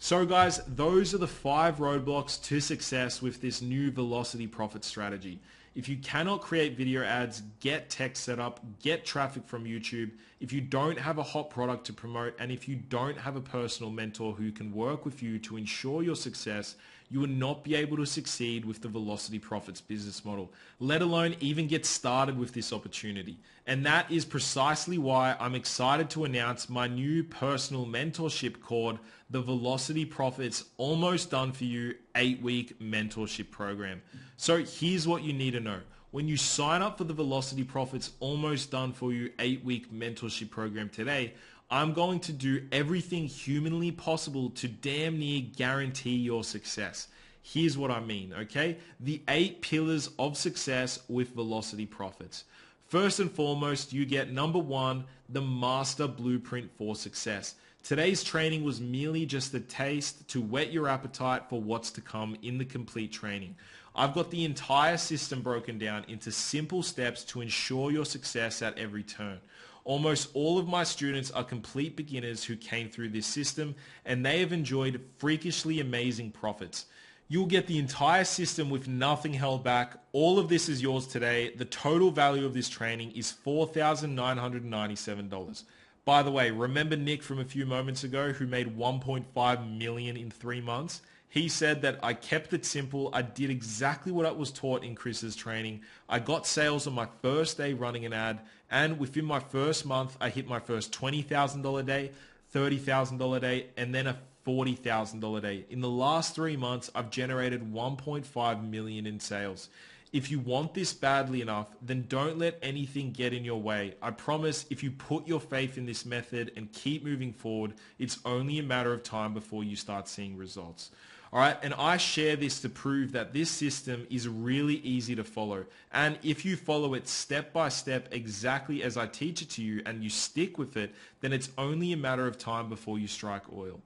So guys, those are the 5 roadblocks to success with this new velocity profit strategy. If you cannot create video ads, get tech set up, get traffic from YouTube, if you don't have a hot product to promote, and if you don't have a personal mentor who can work with you to ensure your success, you will not be able to succeed with the Velocity Profits business model, let alone even get started with this opportunity. And that is precisely why I'm excited to announce my new personal mentorship called the Velocity Profits Almost Done For You 8-week mentorship program. So here's what you need to know. When you sign up for the Velocity Profits Almost Done For You 8-week mentorship program today, I'm going to do everything humanly possible to damn near guarantee your success. Here's what I mean, okay? The 8 pillars of success with Velocity Profits. First and foremost, you get number 1, the master blueprint for success. Today's training was merely just a taste to whet your appetite for what's to come in the complete training. I've got the entire system broken down into simple steps to ensure your success at every turn. Almost all of my students are complete beginners who came through this system, and they have enjoyed freakishly amazing profits. You'll get the entire system with nothing held back. All of this is yours today. The total value of this training is $4,997. By the way, remember Nick from a few moments ago who made $1.5 million in 3 months? He said that I kept it simple. I did exactly what I was taught in Chris's training. I got sales on my first day running an ad, and within my first month, I hit my first $20,000 day, $30,000 day, and then a $40,000 day. In the last 3 months, I've generated $1.5 million in sales. If you want this badly enough, then don't let anything get in your way. I promise if you put your faith in this method and keep moving forward, it's only a matter of time before you start seeing results. All right, and I share this to prove that this system is really easy to follow. And if you follow it step by step exactly as I teach it to you and you stick with it, then it's only a matter of time before you strike oil.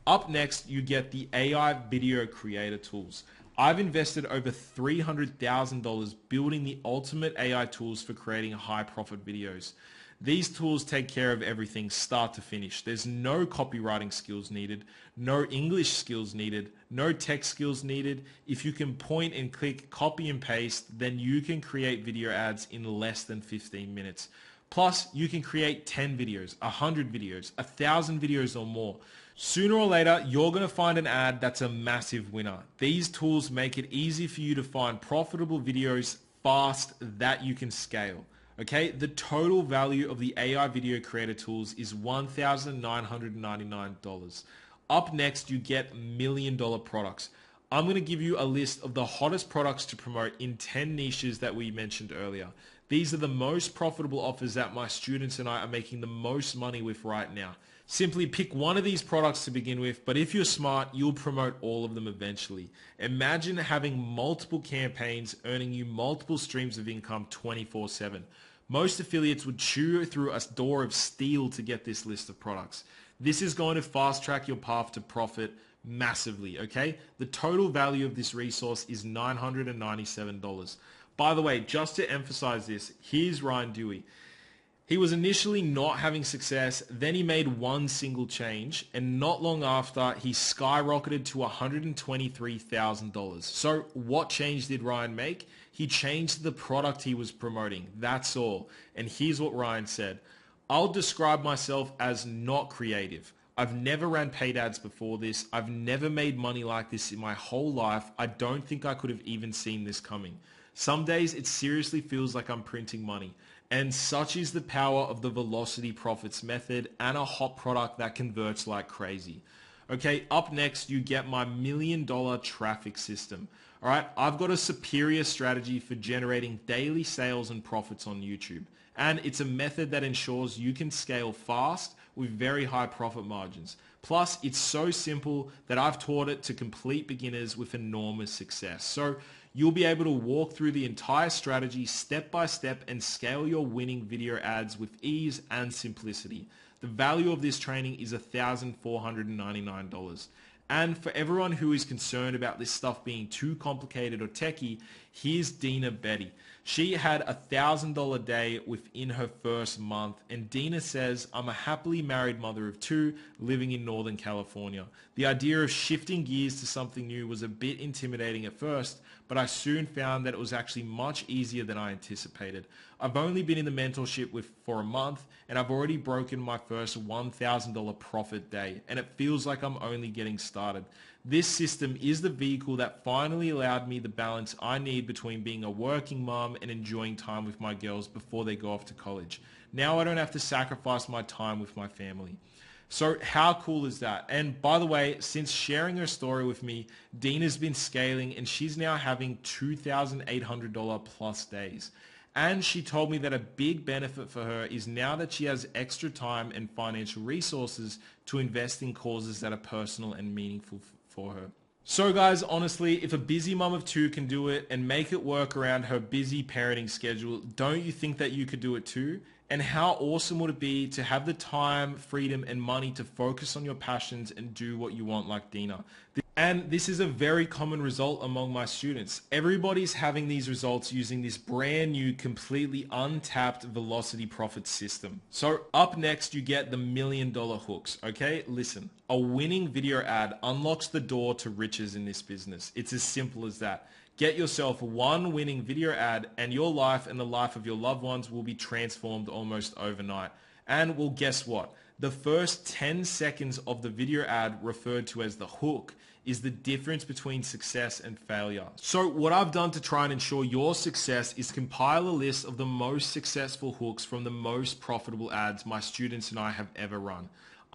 Up next, you get the AI video creator tools. I've invested over $300,000 building the ultimate AI tools for creating high profit videos. These tools take care of everything start to finish. There's no copywriting skills needed, no English skills needed, no tech skills needed. If you can point and click, copy and paste, then you can create video ads in less than 15 minutes. Plus, you can create 10 videos, 100 videos, 1,000 videos or more. Sooner or later, you're going to find an ad that's a massive winner. These tools make it easy for you to find profitable videos fast that you can scale. Okay, the total value of the AI video creator tools is $1,999. Up next, you get $1 million products. I'm going to give you a list of the hottest products to promote in 10 niches that we mentioned earlier. These are the most profitable offers that my students and I are making the most money with right now. Simply pick one of these products to begin with, but if you're smart, you'll promote all of them eventually. Imagine having multiple campaigns earning you multiple streams of income 24/7. Most affiliates would chew through a door of steel to get this list of products. This is going to fast track your path to profit massively, okay? The total value of this resource is $997. By the way, just to emphasize this, here's Ryan Dewey. He was initially not having success, then he made one single change, and not long after, he skyrocketed to $123,000. So what change did Ryan make? He changed the product he was promoting. That's all. And here's what Ryan said. I'll describe myself as not creative. I've never ran paid ads before this. I've never made money like this in my whole life. I don't think I could have even seen this coming. Some days it seriously feels like I'm printing money. And such is the power of the velocity profits method and a hot product that converts like crazy. Okay, up next, you get my $1 million traffic system. All right, I've got a superior strategy for generating daily sales and profits on YouTube. And it's a method that ensures you can scale fast with very high profit margins. Plus, it's so simple that I've taught it to complete beginners with enormous success. So you'll be able to walk through the entire strategy step by step and scale your winning video ads with ease and simplicity. The value of this training is $1,499. And for everyone who is concerned about this stuff being too complicated or techie, here's Dina Betty. She had a $1,000 day within her first month, and Dina says, I'm a happily married mother of two living in Northern California. The idea of shifting gears to something new was a bit intimidating at first, but I soon found that it was actually much easier than I anticipated. I've only been in the mentorship for a month, and I've already broken my first $1,000 profit day, and it feels like I'm only getting started. This system is the vehicle that finally allowed me the balance I need between being a working mom and enjoying time with my girls before they go off to college. Now I don't have to sacrifice my time with my family. So how cool is that? And by the way, since sharing her story with me, Dina's been scaling and she's now having $2,800 plus days. And she told me that a big benefit for her is now that she has extra time and financial resources to invest in causes that are personal and meaningful for her. So guys, honestly, if a busy mom of two can do it and make it work around her busy parenting schedule, don't you think that you could do it too? And how awesome would it be to have the time, freedom, and money to focus on your passions and do what you want like Dina? And this is a very common result among my students. Everybody's having these results using this brand new, completely untapped velocity profit system. So up next, you get the $1 million hooks, okay? Listen, a winning video ad unlocks the door to riches in this business. It's as simple as that. Get yourself one winning video ad and your life and the life of your loved ones will be transformed almost overnight. And well, guess what? The first 10 seconds of the video ad, referred to as the hook, is the difference between success and failure. So what I've done to try and ensure your success is compile a list of the most successful hooks from the most profitable ads my students and I have ever run.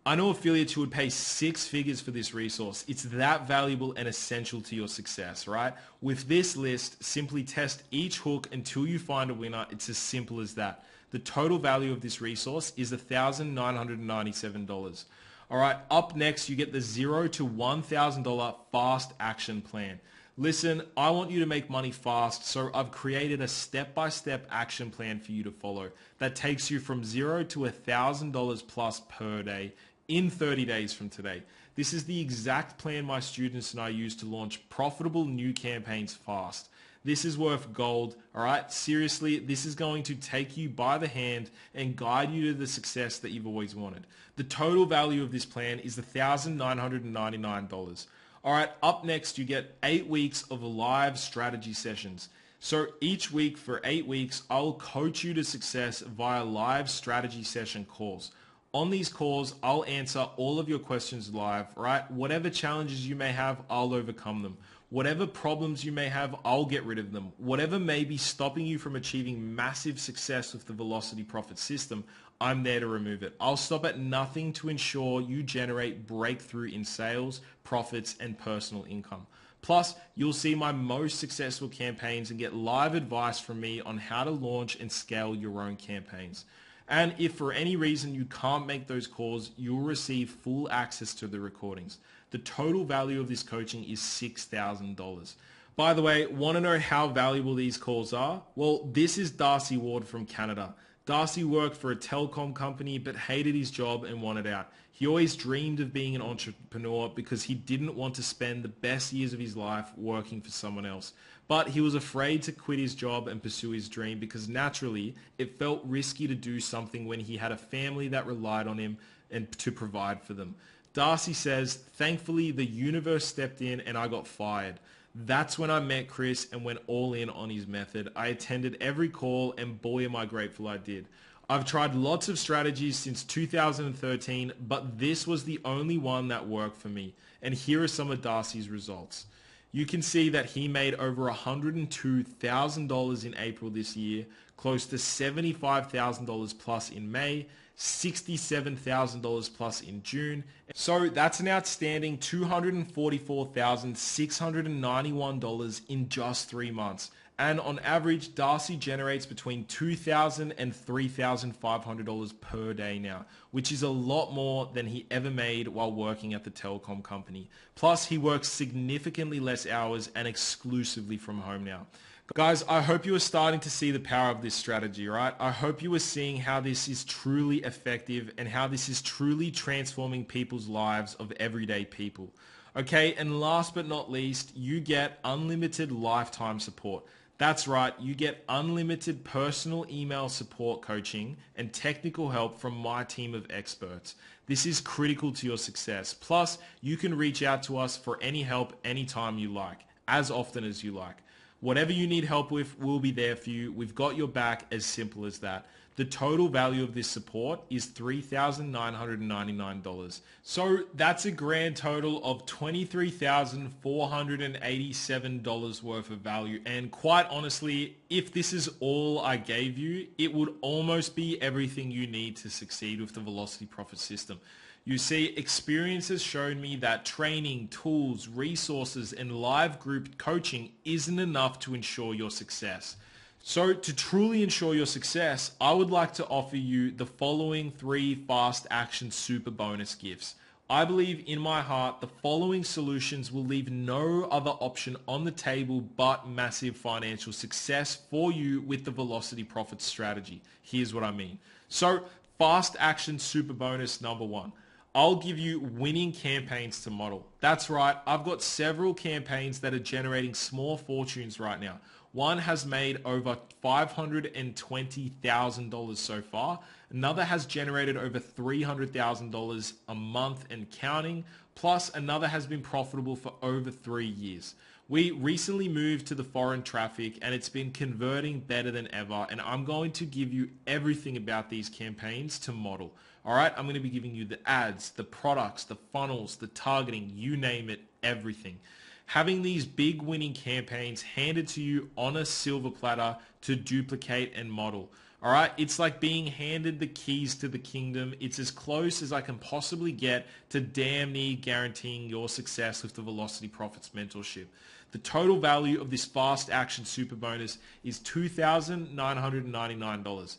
I know affiliates who would pay 6 figures for this resource. It's that valuable and essential to your success, right? With this list, simply test each hook until you find a winner. It's as simple as that. The total value of this resource is $1,997. All right, up next, you get the $0 to $1,000 fast action plan. Listen, I want you to make money fast, so I've created a step-by-step action plan for you to follow that takes you from $0 to $1,000 plus per day in 30 days from today. This is the exact plan my students and I use to launch profitable new campaigns fast. This is worth gold, all right? Seriously, this is going to take you by the hand and guide you to the success that you've always wanted. The total value of this plan is $1,999. All right, up next, you get 8 weeks of live strategy sessions. So each week for 8 weeks, I'll coach you to success via live strategy session calls. On these calls, I'll answer all of your questions live, right? Whatever challenges you may have, I'll overcome them. Whatever problems you may have, I'll get rid of them. Whatever may be stopping you from achieving massive success with the velocity profit system, I'm there to remove it. I'll stop at nothing to ensure you generate breakthrough in sales, profits, and personal income. Plus, you'll see my most successful campaigns and get live advice from me on how to launch and scale your own campaigns. And if for any reason you can't make those calls, you'll receive full access to the recordings. The total value of this coaching is $6,000. By the way, want to know how valuable these calls are? Well, this is Darcy Ward from Canada. Darcy worked for a telecom company but hated his job and wanted out. He always dreamed of being an entrepreneur because he didn't want to spend the best years of his life working for someone else. But he was afraid to quit his job and pursue his dream because naturally it felt risky to do something when he had a family that relied on him and to provide for them. Darcy says, thankfully the universe stepped in and I got fired. That's when I met Chris and went all in on his method. I attended every call and boy am I grateful I did. I've tried lots of strategies since 2013, but this was the only one that worked for me. And here are some of Darcy's results. You can see that he made over $102,000 in April this year, close to $75,000 plus in May, $67,000 plus in June. So that's an outstanding $244,691 in just 3 months. And on average, Darcy generates between $2,000 and $3,500 per day now, which is a lot more than he ever made while working at the telecom company. Plus, he works significantly less hours and exclusively from home now. Guys, I hope you are starting to see the power of this strategy, right? I hope you are seeing how this is truly effective and how this is truly transforming people's lives of everyday people. Okay, and last but not least, you get unlimited lifetime support. That's right, you get unlimited personal email support coaching and technical help from my team of experts. This is critical to your success. Plus, you can reach out to us for any help anytime you like, as often as you like. Whatever you need help with, we'll be there for you. We've got your back, as simple as that. The total value of this support is $3,999. So that's a grand total of $23,487 worth of value. And quite honestly, if this is all I gave you, it would almost be everything you need to succeed with the Velocity Profit system. You see, experience has shown me that training, tools, resources, and live group coaching isn't enough to ensure your success. So to truly ensure your success, I would like to offer you the following 3 fast action super bonus gifts. I believe in my heart the following solutions will leave no other option on the table but massive financial success for you with the Velocity Profit strategy. Here's what I mean. So fast action super bonus number 1. I'll give you winning campaigns to model. That's right, I've got several campaigns that are generating small fortunes right now. One has made over $520,000 so far. Another has generated over $300,000 a month and counting. Plus another has been profitable for over 3 years. We recently moved to the foreign traffic and it's been converting better than ever. And I'm going to give you everything about these campaigns to model. All right, I'm going to be giving you the ads, the products, the funnels, the targeting, you name it, everything. Having these big winning campaigns handed to you on a silver platter to duplicate and model. All right, it's like being handed the keys to the kingdom. It's as close as I can possibly get to damn near guaranteeing your success with the Velocity Profits mentorship. The total value of this fast action super bonus is $2,999.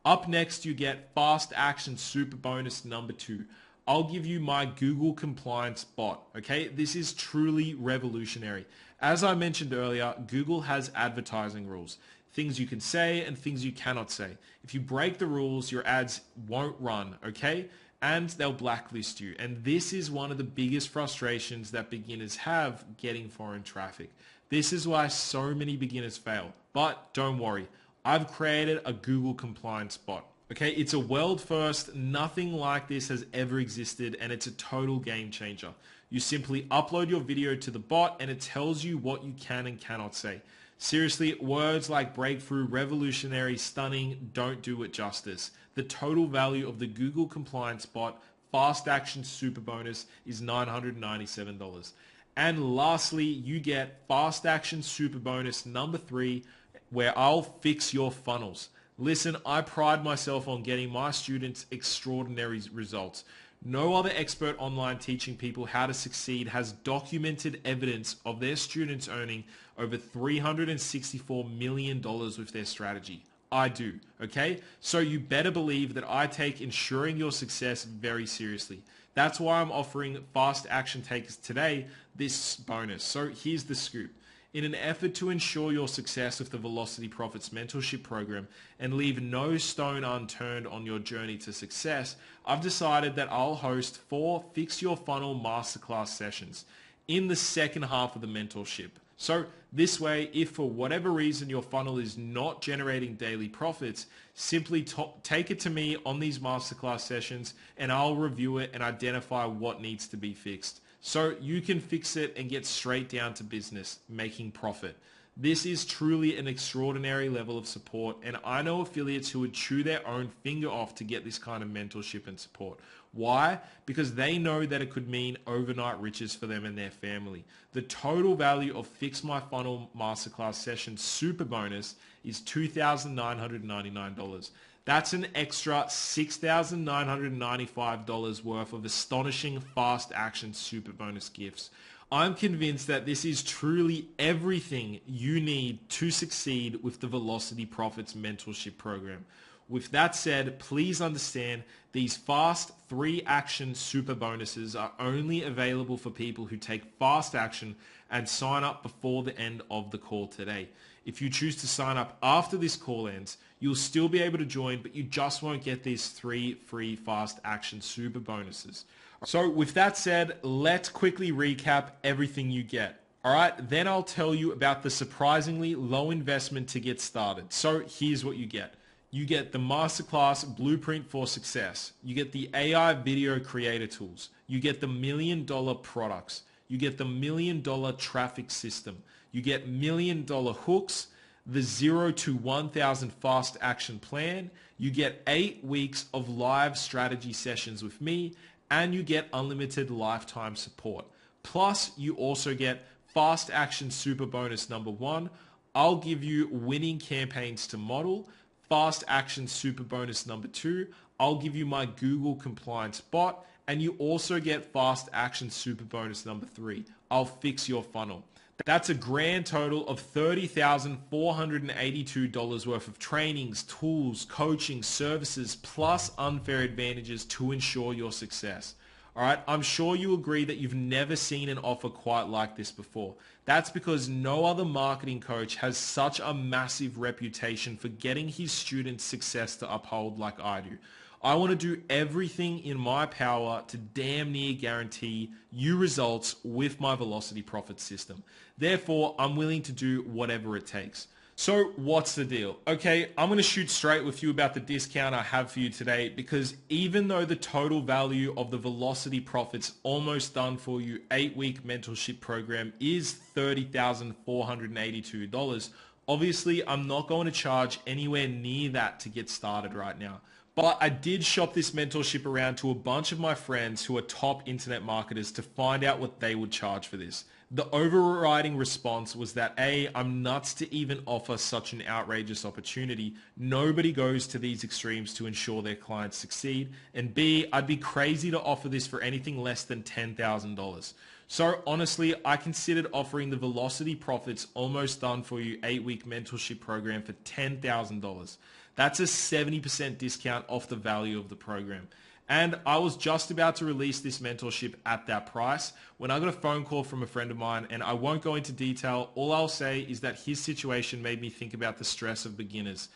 Up next, you get fast action super bonus number 2. I'll give you my Google compliance bot. Okay, this is truly revolutionary. As I mentioned earlier, Google has advertising rules. Things you can say and things you cannot say. If you break the rules, your ads won't run, okay? And they'll blacklist you. And this is one of the biggest frustrations that beginners have getting foreign traffic. This is why so many beginners fail. But don't worry, I've created a Google compliance bot. Okay, it's a world first, nothing like this has ever existed, and it's a total game changer. You simply upload your video to the bot and it tells you what you can and cannot say. Seriously, words like breakthrough, revolutionary, stunning don't do it justice. The total value of the Google compliance bot fast action super bonus is $997. And lastly, you get fast action super bonus number 3, where I'll fix your funnels. Listen, I pride myself on getting my students extraordinary results. No other expert online teaching people how to succeed has documented evidence of their students earning over $364 million with their strategy. I do, okay? So you better believe that I take ensuring your success very seriously. That's why I'm offering fast action takers today this bonus. So here's the scoop. In an effort to ensure your success with the Velocity Profits Mentorship Program and leave no stone unturned on your journey to success, I've decided that I'll host 4 Fix Your Funnel Masterclass sessions in the second half of the mentorship. So this way, if for whatever reason your funnel is not generating daily profits, simply take it to me on these masterclass sessions and I'll review it and identify what needs to be fixed, so you can fix it and get straight down to business, making profit. This is truly an extraordinary level of support, and I know affiliates who would chew their own finger off to get this kind of mentorship and support. Why? Because they know that it could mean overnight riches for them and their family. The total value of Fix My Funnel Masterclass Session Super Bonus is $2,999. That's an extra $6,995 worth of astonishing fast action super bonus gifts. I'm convinced that this is truly everything you need to succeed with the Velocity Profits Mentorship Program. With that said, please understand these fast 3-action super bonuses are only available for people who take fast action and sign up before the end of the call today. If you choose to sign up after this call ends, you'll still be able to join, but you just won't get these 3 free fast action super bonuses. So with that said, let's quickly recap everything you get. All right, then I'll tell you about the surprisingly low investment to get started. So here's what you get. You get the Masterclass Blueprint for Success. You get the AI Video Creator Tools. You get the $1 million products. You get the $1 million traffic system. You get $1 million hooks, the 0 to 1,000 fast action plan. You get 8 weeks of live strategy sessions with me, and you get unlimited lifetime support. Plus, you also get fast action super bonus number 1. I'll give you winning campaigns to model. Fast action super bonus number 2. I'll give you my Google compliance bot. And you also get fast action super bonus number 3. I'll fix your funnel. That's a grand total of $30,482 worth of trainings, tools, coaching, services, plus unfair advantages to ensure your success. All right, I'm sure you agree that you've never seen an offer quite like this before. That's because no other marketing coach has such a massive reputation for getting his students' success to uphold like I do. I want to do everything in my power to damn near guarantee you results with my Velocity Profit system. Therefore, I'm willing to do whatever it takes. So what's the deal? Okay, I'm going to shoot straight with you about the discount I have for you today, because even though the total value of the Velocity Profits Almost Done For You 8-week mentorship program is $30,482, obviously I'm not going to charge anywhere near that to get started right now. But I did shop this mentorship around to a bunch of my friends who are top internet marketers to find out what they would charge for this. The overriding response was that A, I'm nuts to even offer such an outrageous opportunity. Nobody goes to these extremes to ensure their clients succeed. And B, I'd be crazy to offer this for anything less than $10,000. So honestly, I considered offering the Velocity Profits Almost Done For You 8-week mentorship program for $10,000. That's a 70% discount off the value of the program. And I was just about to release this mentorship at that price when I got a phone call from a friend of mine, and I won't go into detail. All I'll say is that his situation made me think about the stress of beginners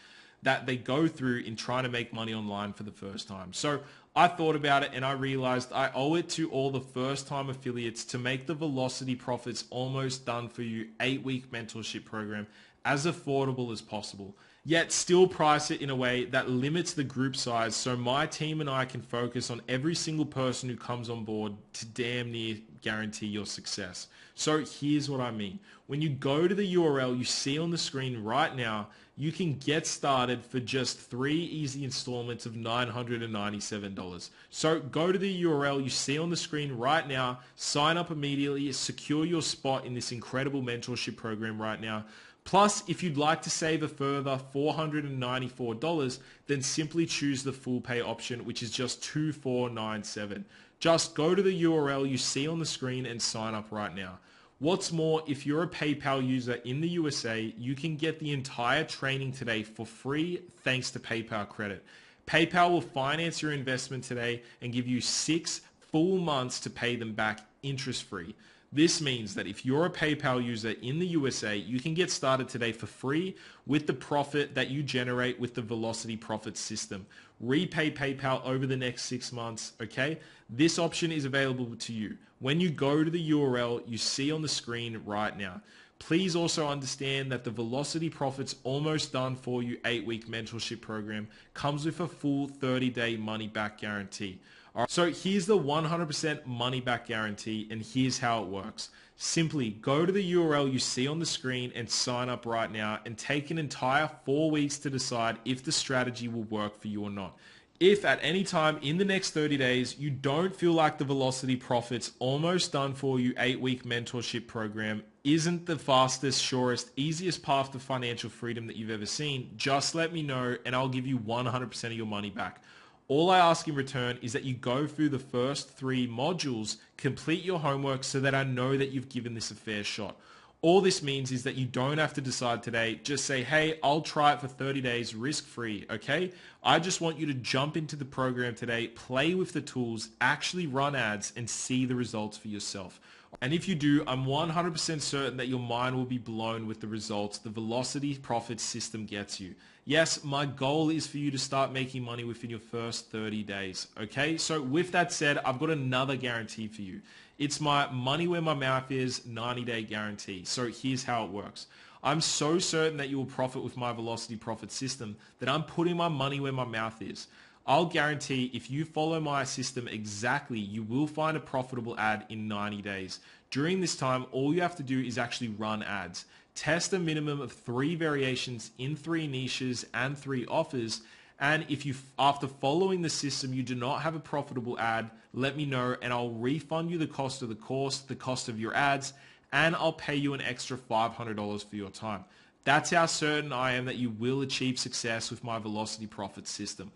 that they go through in trying to make money online for the first time. So I thought about it and I realized I owe it to all the first-time affiliates to make the Velocity Profits Almost Done For You 8-week mentorship program as affordable as possible, yet still price it in a way that limits the group size so my team and I can focus on every single person who comes on board to damn near guarantee your success. So here's what I mean. When you go to the URL you see on the screen right now, you can get started for just 3 easy installments of $997. So go to the URL you see on the screen right now, sign up immediately, secure your spot in this incredible mentorship program right now. Plus, if you'd like to save a further $494, then simply choose the full pay option, which is just $2,497. Just go to the URL you see on the screen and sign up right now. What's more, if you're a PayPal user in the USA, you can get the entire training today for free thanks to PayPal credit. PayPal will finance your investment today and give you 6 full months to pay them back interest-free. This means that if you're a PayPal user in the USA, you can get started today for free with the profit that you generate with the Velocity Profit system. Repay PayPal over the next 6 months, okay? This option is available to you when you go to the URL you see on the screen right now. Please also understand that the Velocity Profits Almost Done For You 8-week mentorship program comes with a full 30-day money-back guarantee. All right, so here's the 100% money-back guarantee, and here's how it works. Simply go to the URL you see on the screen and sign up right now, and take an entire 4 weeks to decide if the strategy will work for you or not. If at any time in the next 30 days you don't feel like the Velocity Profits Almost Done For You 8-week mentorship program isn't the fastest, surest, easiest path to financial freedom that you've ever seen, just let me know and I'll give you 100% of your money back. All I ask in return is that you go through the first 3 modules, complete your homework so that I know that you've given this a fair shot. All this means is that you don't have to decide today. Just say, hey, I'll try it for 30 days risk-free, okay? I just want you to jump into the program today, play with the tools, actually run ads, and see the results for yourself. And if you do, I'm 100% certain that your mind will be blown with the results the Velocity Profits system gets you. Yes, my goal is for you to start making money within your first 30 days, okay? So with that said, I've got another guarantee for you. It's my money where my mouth is 90-day guarantee. So here's how it works. I'm so certain that you will profit with my Velocity Profit system that I'm putting my money where my mouth is. I'll guarantee if you follow my system exactly, you will find a profitable ad in 90 days. During this time, all you have to do is actually run ads. Test a minimum of 3 variations in 3 niches and 3 offers. And if you, after following the system, you do not have a profitable ad, let me know and I'll refund you the cost of the course, the cost of your ads, and I'll pay you an extra $500 for your time. That's how certain I am that you will achieve success with my Velocity Profit system.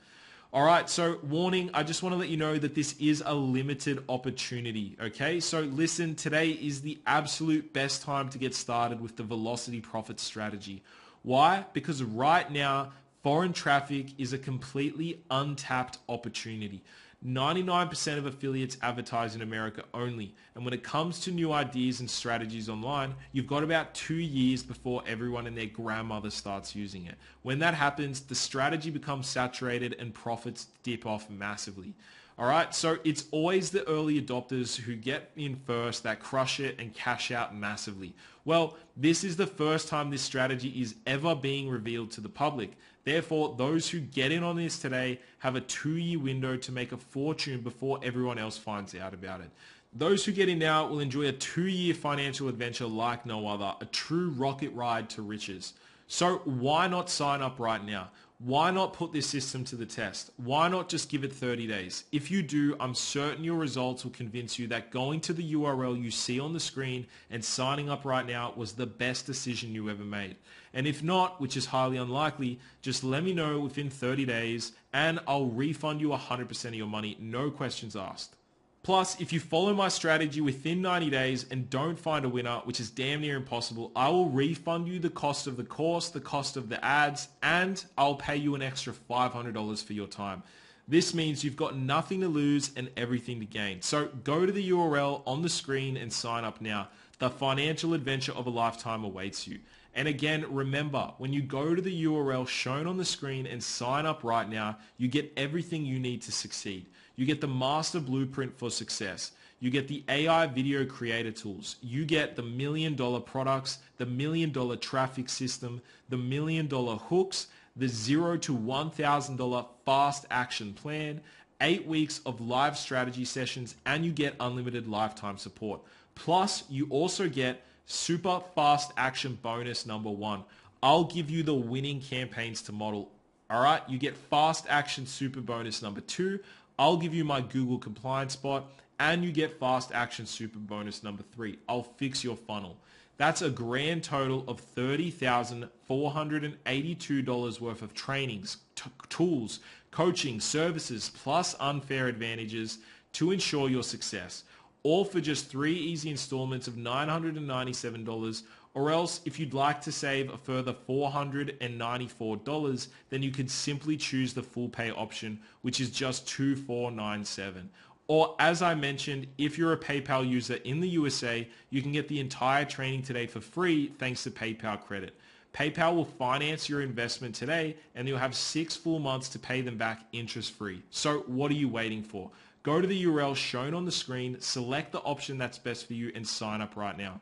All right, so warning, I just want to let you know that this is a limited opportunity, okay? So listen, today is the absolute best time to get started with the Velocity Profit strategy. Why? Because right now, foreign traffic is a completely untapped opportunity. 99% of affiliates advertise in America only. And when it comes to new ideas and strategies online, you've got about 2 years before everyone and their grandmother starts using it. When that happens, the strategy becomes saturated and profits dip off massively. All right, so it's always the early adopters who get in first that crush it and cash out massively. Well, this is the first time this strategy is ever being revealed to the public. Therefore, those who get in on this today have a 2-year window to make a fortune before everyone else finds out about it. Those who get in now will enjoy a 2-year financial adventure like no other, a true rocket ride to riches. So why not sign up right now? Why not put this system to the test? Why not just give it 30 days? If you do, I'm certain your results will convince you that going to the URL you see on the screen and signing up right now was the best decision you ever made. And if not, which is highly unlikely, just let me know within 30 days and I'll refund you 100% of your money, no questions asked. Plus, if you follow my strategy within 90 days and don't find a winner, which is damn near impossible, I will refund you the cost of the course, the cost of the ads, and I'll pay you an extra $500 for your time. This means you've got nothing to lose and everything to gain. So go to the URL on the screen and sign up now. The financial adventure of a lifetime awaits you. And again, remember, when you go to the URL shown on the screen and sign up right now, you get everything you need to succeed. You get the master blueprint for success. You get the AI video creator tools. You get the $1 million products, the $1 million traffic system, the $1 million hooks, the $0 to $1,000 fast action plan, 8 weeks of live strategy sessions, and you get unlimited lifetime support. Plus, you also get super fast action bonus number 1. I'll give you the winning campaigns to model. All right, you get fast action super bonus number 2. I'll give you my Google compliance bot, and you get fast action super bonus number 3. I'll fix your funnel. That's a grand total of $30,482 worth of trainings, tools, coaching, services, plus unfair advantages to ensure your success. All for just 3 easy installments of $997, or else if you'd like to save a further $494, then you could simply choose the full pay option, which is just $2,497. Or as I mentioned, if you're a PayPal user in the USA, you can get the entire training today for free thanks to PayPal credit. PayPal will finance your investment today and you'll have 6 full months to pay them back interest-free. So what are you waiting for? Go to the URL shown on the screen, select the option that's best for you and sign up right now.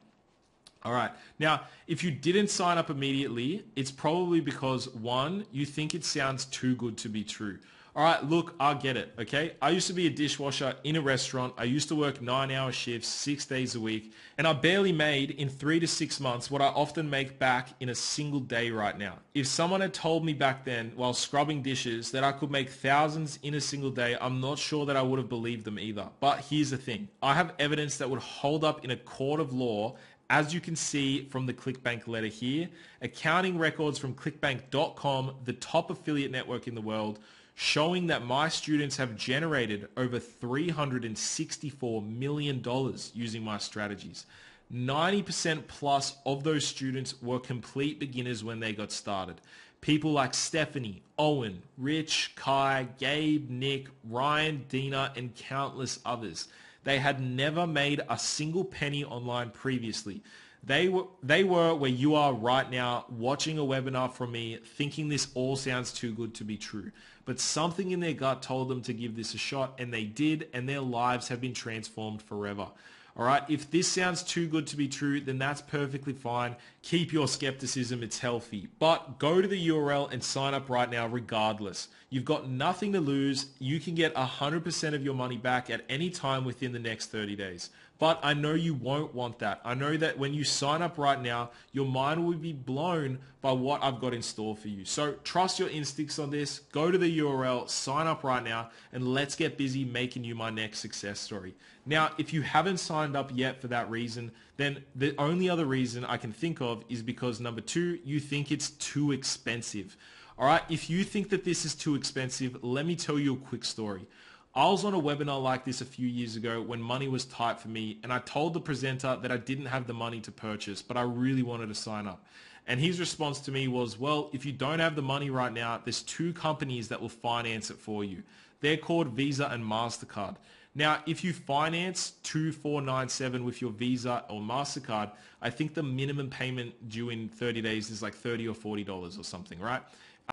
All right. Now, if you didn't sign up immediately, it's probably because one, you think it sounds too good to be true. All right, look, I get it, okay? I used to be a dishwasher in a restaurant. I used to work 9-hour shifts, 6 days a week, and I barely made in 3 to 6 months what I often make back in a single day right now. If someone had told me back then while scrubbing dishes that I could make thousands in a single day, I'm not sure that I would have believed them either. But here's the thing. I have evidence that would hold up in a court of law. As you can see from the ClickBank letter here, accounting records from clickbank.com, the top affiliate network in the world, showing that my students have generated over $364 million using my strategies. 90% plus of those students were complete beginners when they got started. People like Stephanie, Owen, Rich, Kai, Gabe, Nick, Ryan, Dina, and countless others. They had never made a single penny online previously. They were where you are right now, watching a webinar from me, thinking this all sounds too good to be true. But something in their gut told them to give this a shot, and they did, and their lives have been transformed forever. All right, if this sounds too good to be true, then that's perfectly fine. Keep your skepticism, it's healthy. But go to the URL and sign up right now regardless. You've got nothing to lose. You can get 100% of your money back at any time within the next 30 days. But I know you won't want that. I know that when you sign up right now, your mind will be blown by what I've got in store for you. So trust your instincts on this. Go to the URL, sign up right now, and let's get busy making you my next success story. Now, if you haven't signed up yet for that reason, then the only other reason I can think of is because number 2, you think it's too expensive. All right, if you think that this is too expensive, let me tell you a quick story. I was on a webinar like this a few years ago when money was tight for me, and I told the presenter that I didn't have the money to purchase, but I really wanted to sign up. And his response to me was, well, if you don't have the money right now, there's 2 companies that will finance it for you. They're called Visa and MasterCard. Now, if you finance 2497 with your Visa or MasterCard, I think the minimum payment due in 30 days is like $30 or $40 or something, right?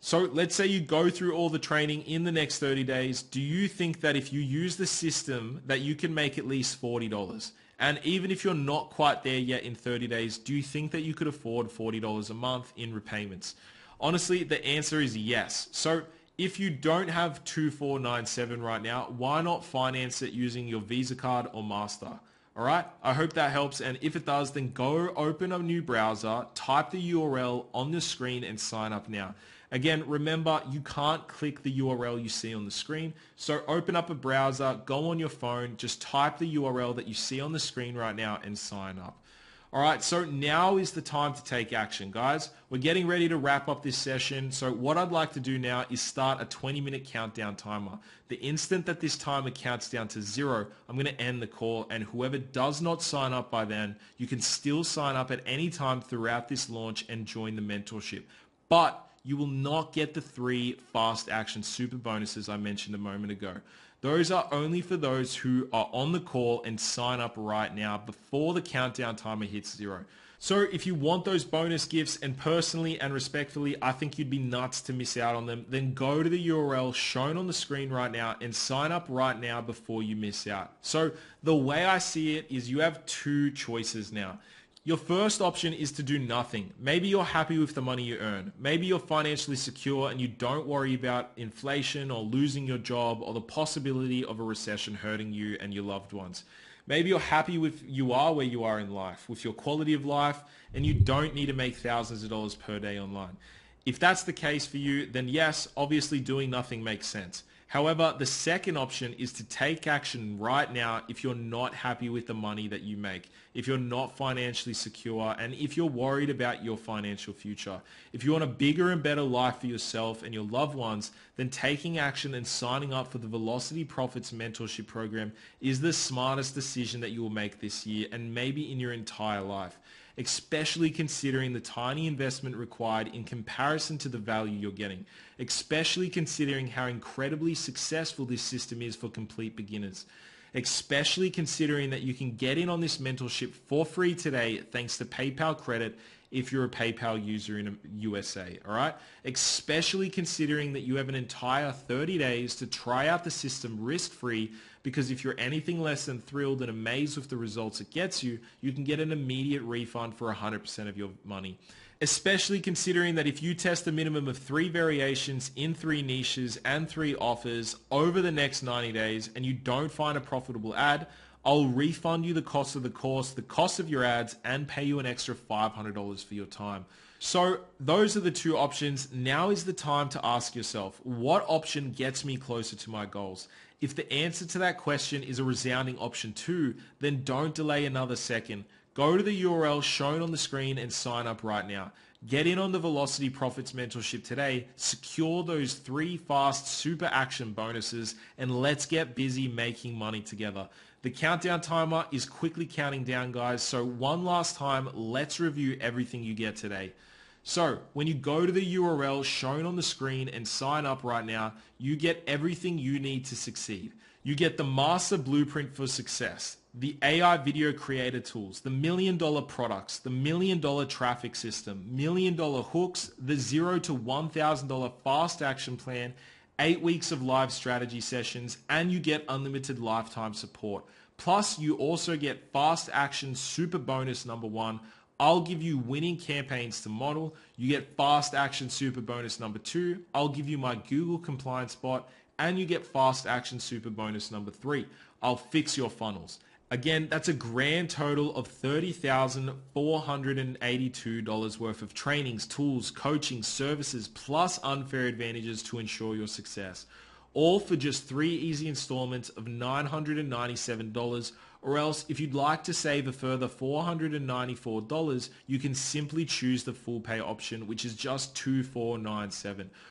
So let's say you go through all the training in the next 30 days. Do you think that if you use the system that you can make at least $40? And even if you're not quite there yet in 30 days, do you think that you could afford $40 a month in repayments? Honestly, the answer is yes. So if you don't have 2497 right now, why not finance it using your Visa card or Master? All right, I hope that helps. And if it does, then go open a new browser, type the URL on the screen and sign up now. Again, remember, you can't click the URL you see on the screen. So open up a browser, go on your phone, just type the URL that you see on the screen right now and sign up. All right, so now is the time to take action, guys. We're getting ready to wrap up this session. So what I'd like to do now is start a 20-minute countdown timer. The instant that this timer counts down to 0, I'm going to end the call. And whoever does not sign up by then, you can still sign up at any time throughout this launch and join the mentorship. But you will not get the 3 fast action super bonuses I mentioned a moment ago. Those are only for those who are on the call and sign up right now before the countdown timer hits 0. So if you want those bonus gifts, and personally and respectfully, I think you'd be nuts to miss out on them, then go to the URL shown on the screen right now and sign up right now before you miss out. So the way I see it is you have 2 choices now. Your first option is to do nothing. Maybe you're happy with the money you earn. Maybe you're financially secure and you don't worry about inflation or losing your job or the possibility of a recession hurting you and your loved ones. Maybe you're happy with you are where you are in life, with your quality of life, and you don't need to make thousands of dollars per day online. If that's the case for you, then yes, obviously doing nothing makes sense. However, the second option is to take action right now if you're not happy with the money that you make, if you're not financially secure, and if you're worried about your financial future. If you want a bigger and better life for yourself and your loved ones, then taking action and signing up for the Velocity Profits Mentorship Program is the smartest decision that you will make this year and maybe in your entire life, especially considering the tiny investment required in comparison to the value you're getting, especially considering how incredibly successful this system is for complete beginners. especially considering that you can get in on this mentorship for free today thanks to PayPal credit if you're a PayPal user in the USA, all right? Especially considering that you have an entire 30 days to try out the system risk-free, because if you're anything less than thrilled and amazed with the results it gets you, you can get an immediate refund for 100% of your money. Especially considering that if you test a minimum of 3 variations in 3 niches and 3 offers over the next 90 days and you don't find a profitable ad, I'll refund you the cost of the course, the cost of your ads, and pay you an extra $500 for your time. So those are the 2 options. Now is the time to ask yourself, what option gets me closer to my goals? If the answer to that question is a resounding option 2, then don't delay another second. Go to the URL shown on the screen and sign up right now. Get in on the Velocity Profits Mentorship today, secure those 3 fast super action bonuses, and let's get busy making money together. The countdown timer is quickly counting down, guys, so one last time, let's review everything you get today. So when you go to the URL shown on the screen and sign up right now, you get everything you need to succeed. You get the master blueprint for success, the AI video creator tools, the $1 million products, the $1 million traffic system, $1 million hooks, the $0 to $1,000 fast action plan, 8 weeks of live strategy sessions, and you get unlimited lifetime support. Plus, you also get fast action super bonus number 1. I'll give you winning campaigns to model. You get fast action super bonus number 2. I'll give you my Google compliance bot, and you get fast action super bonus number 3. I'll fix your funnels. Again, that's a grand total of $30,482 worth of trainings, tools, coaching, services, plus unfair advantages to ensure your success. All for just 3 easy installments of $997, or else if you'd like to save a further $494, you can simply choose the full pay option, which is just $2,497.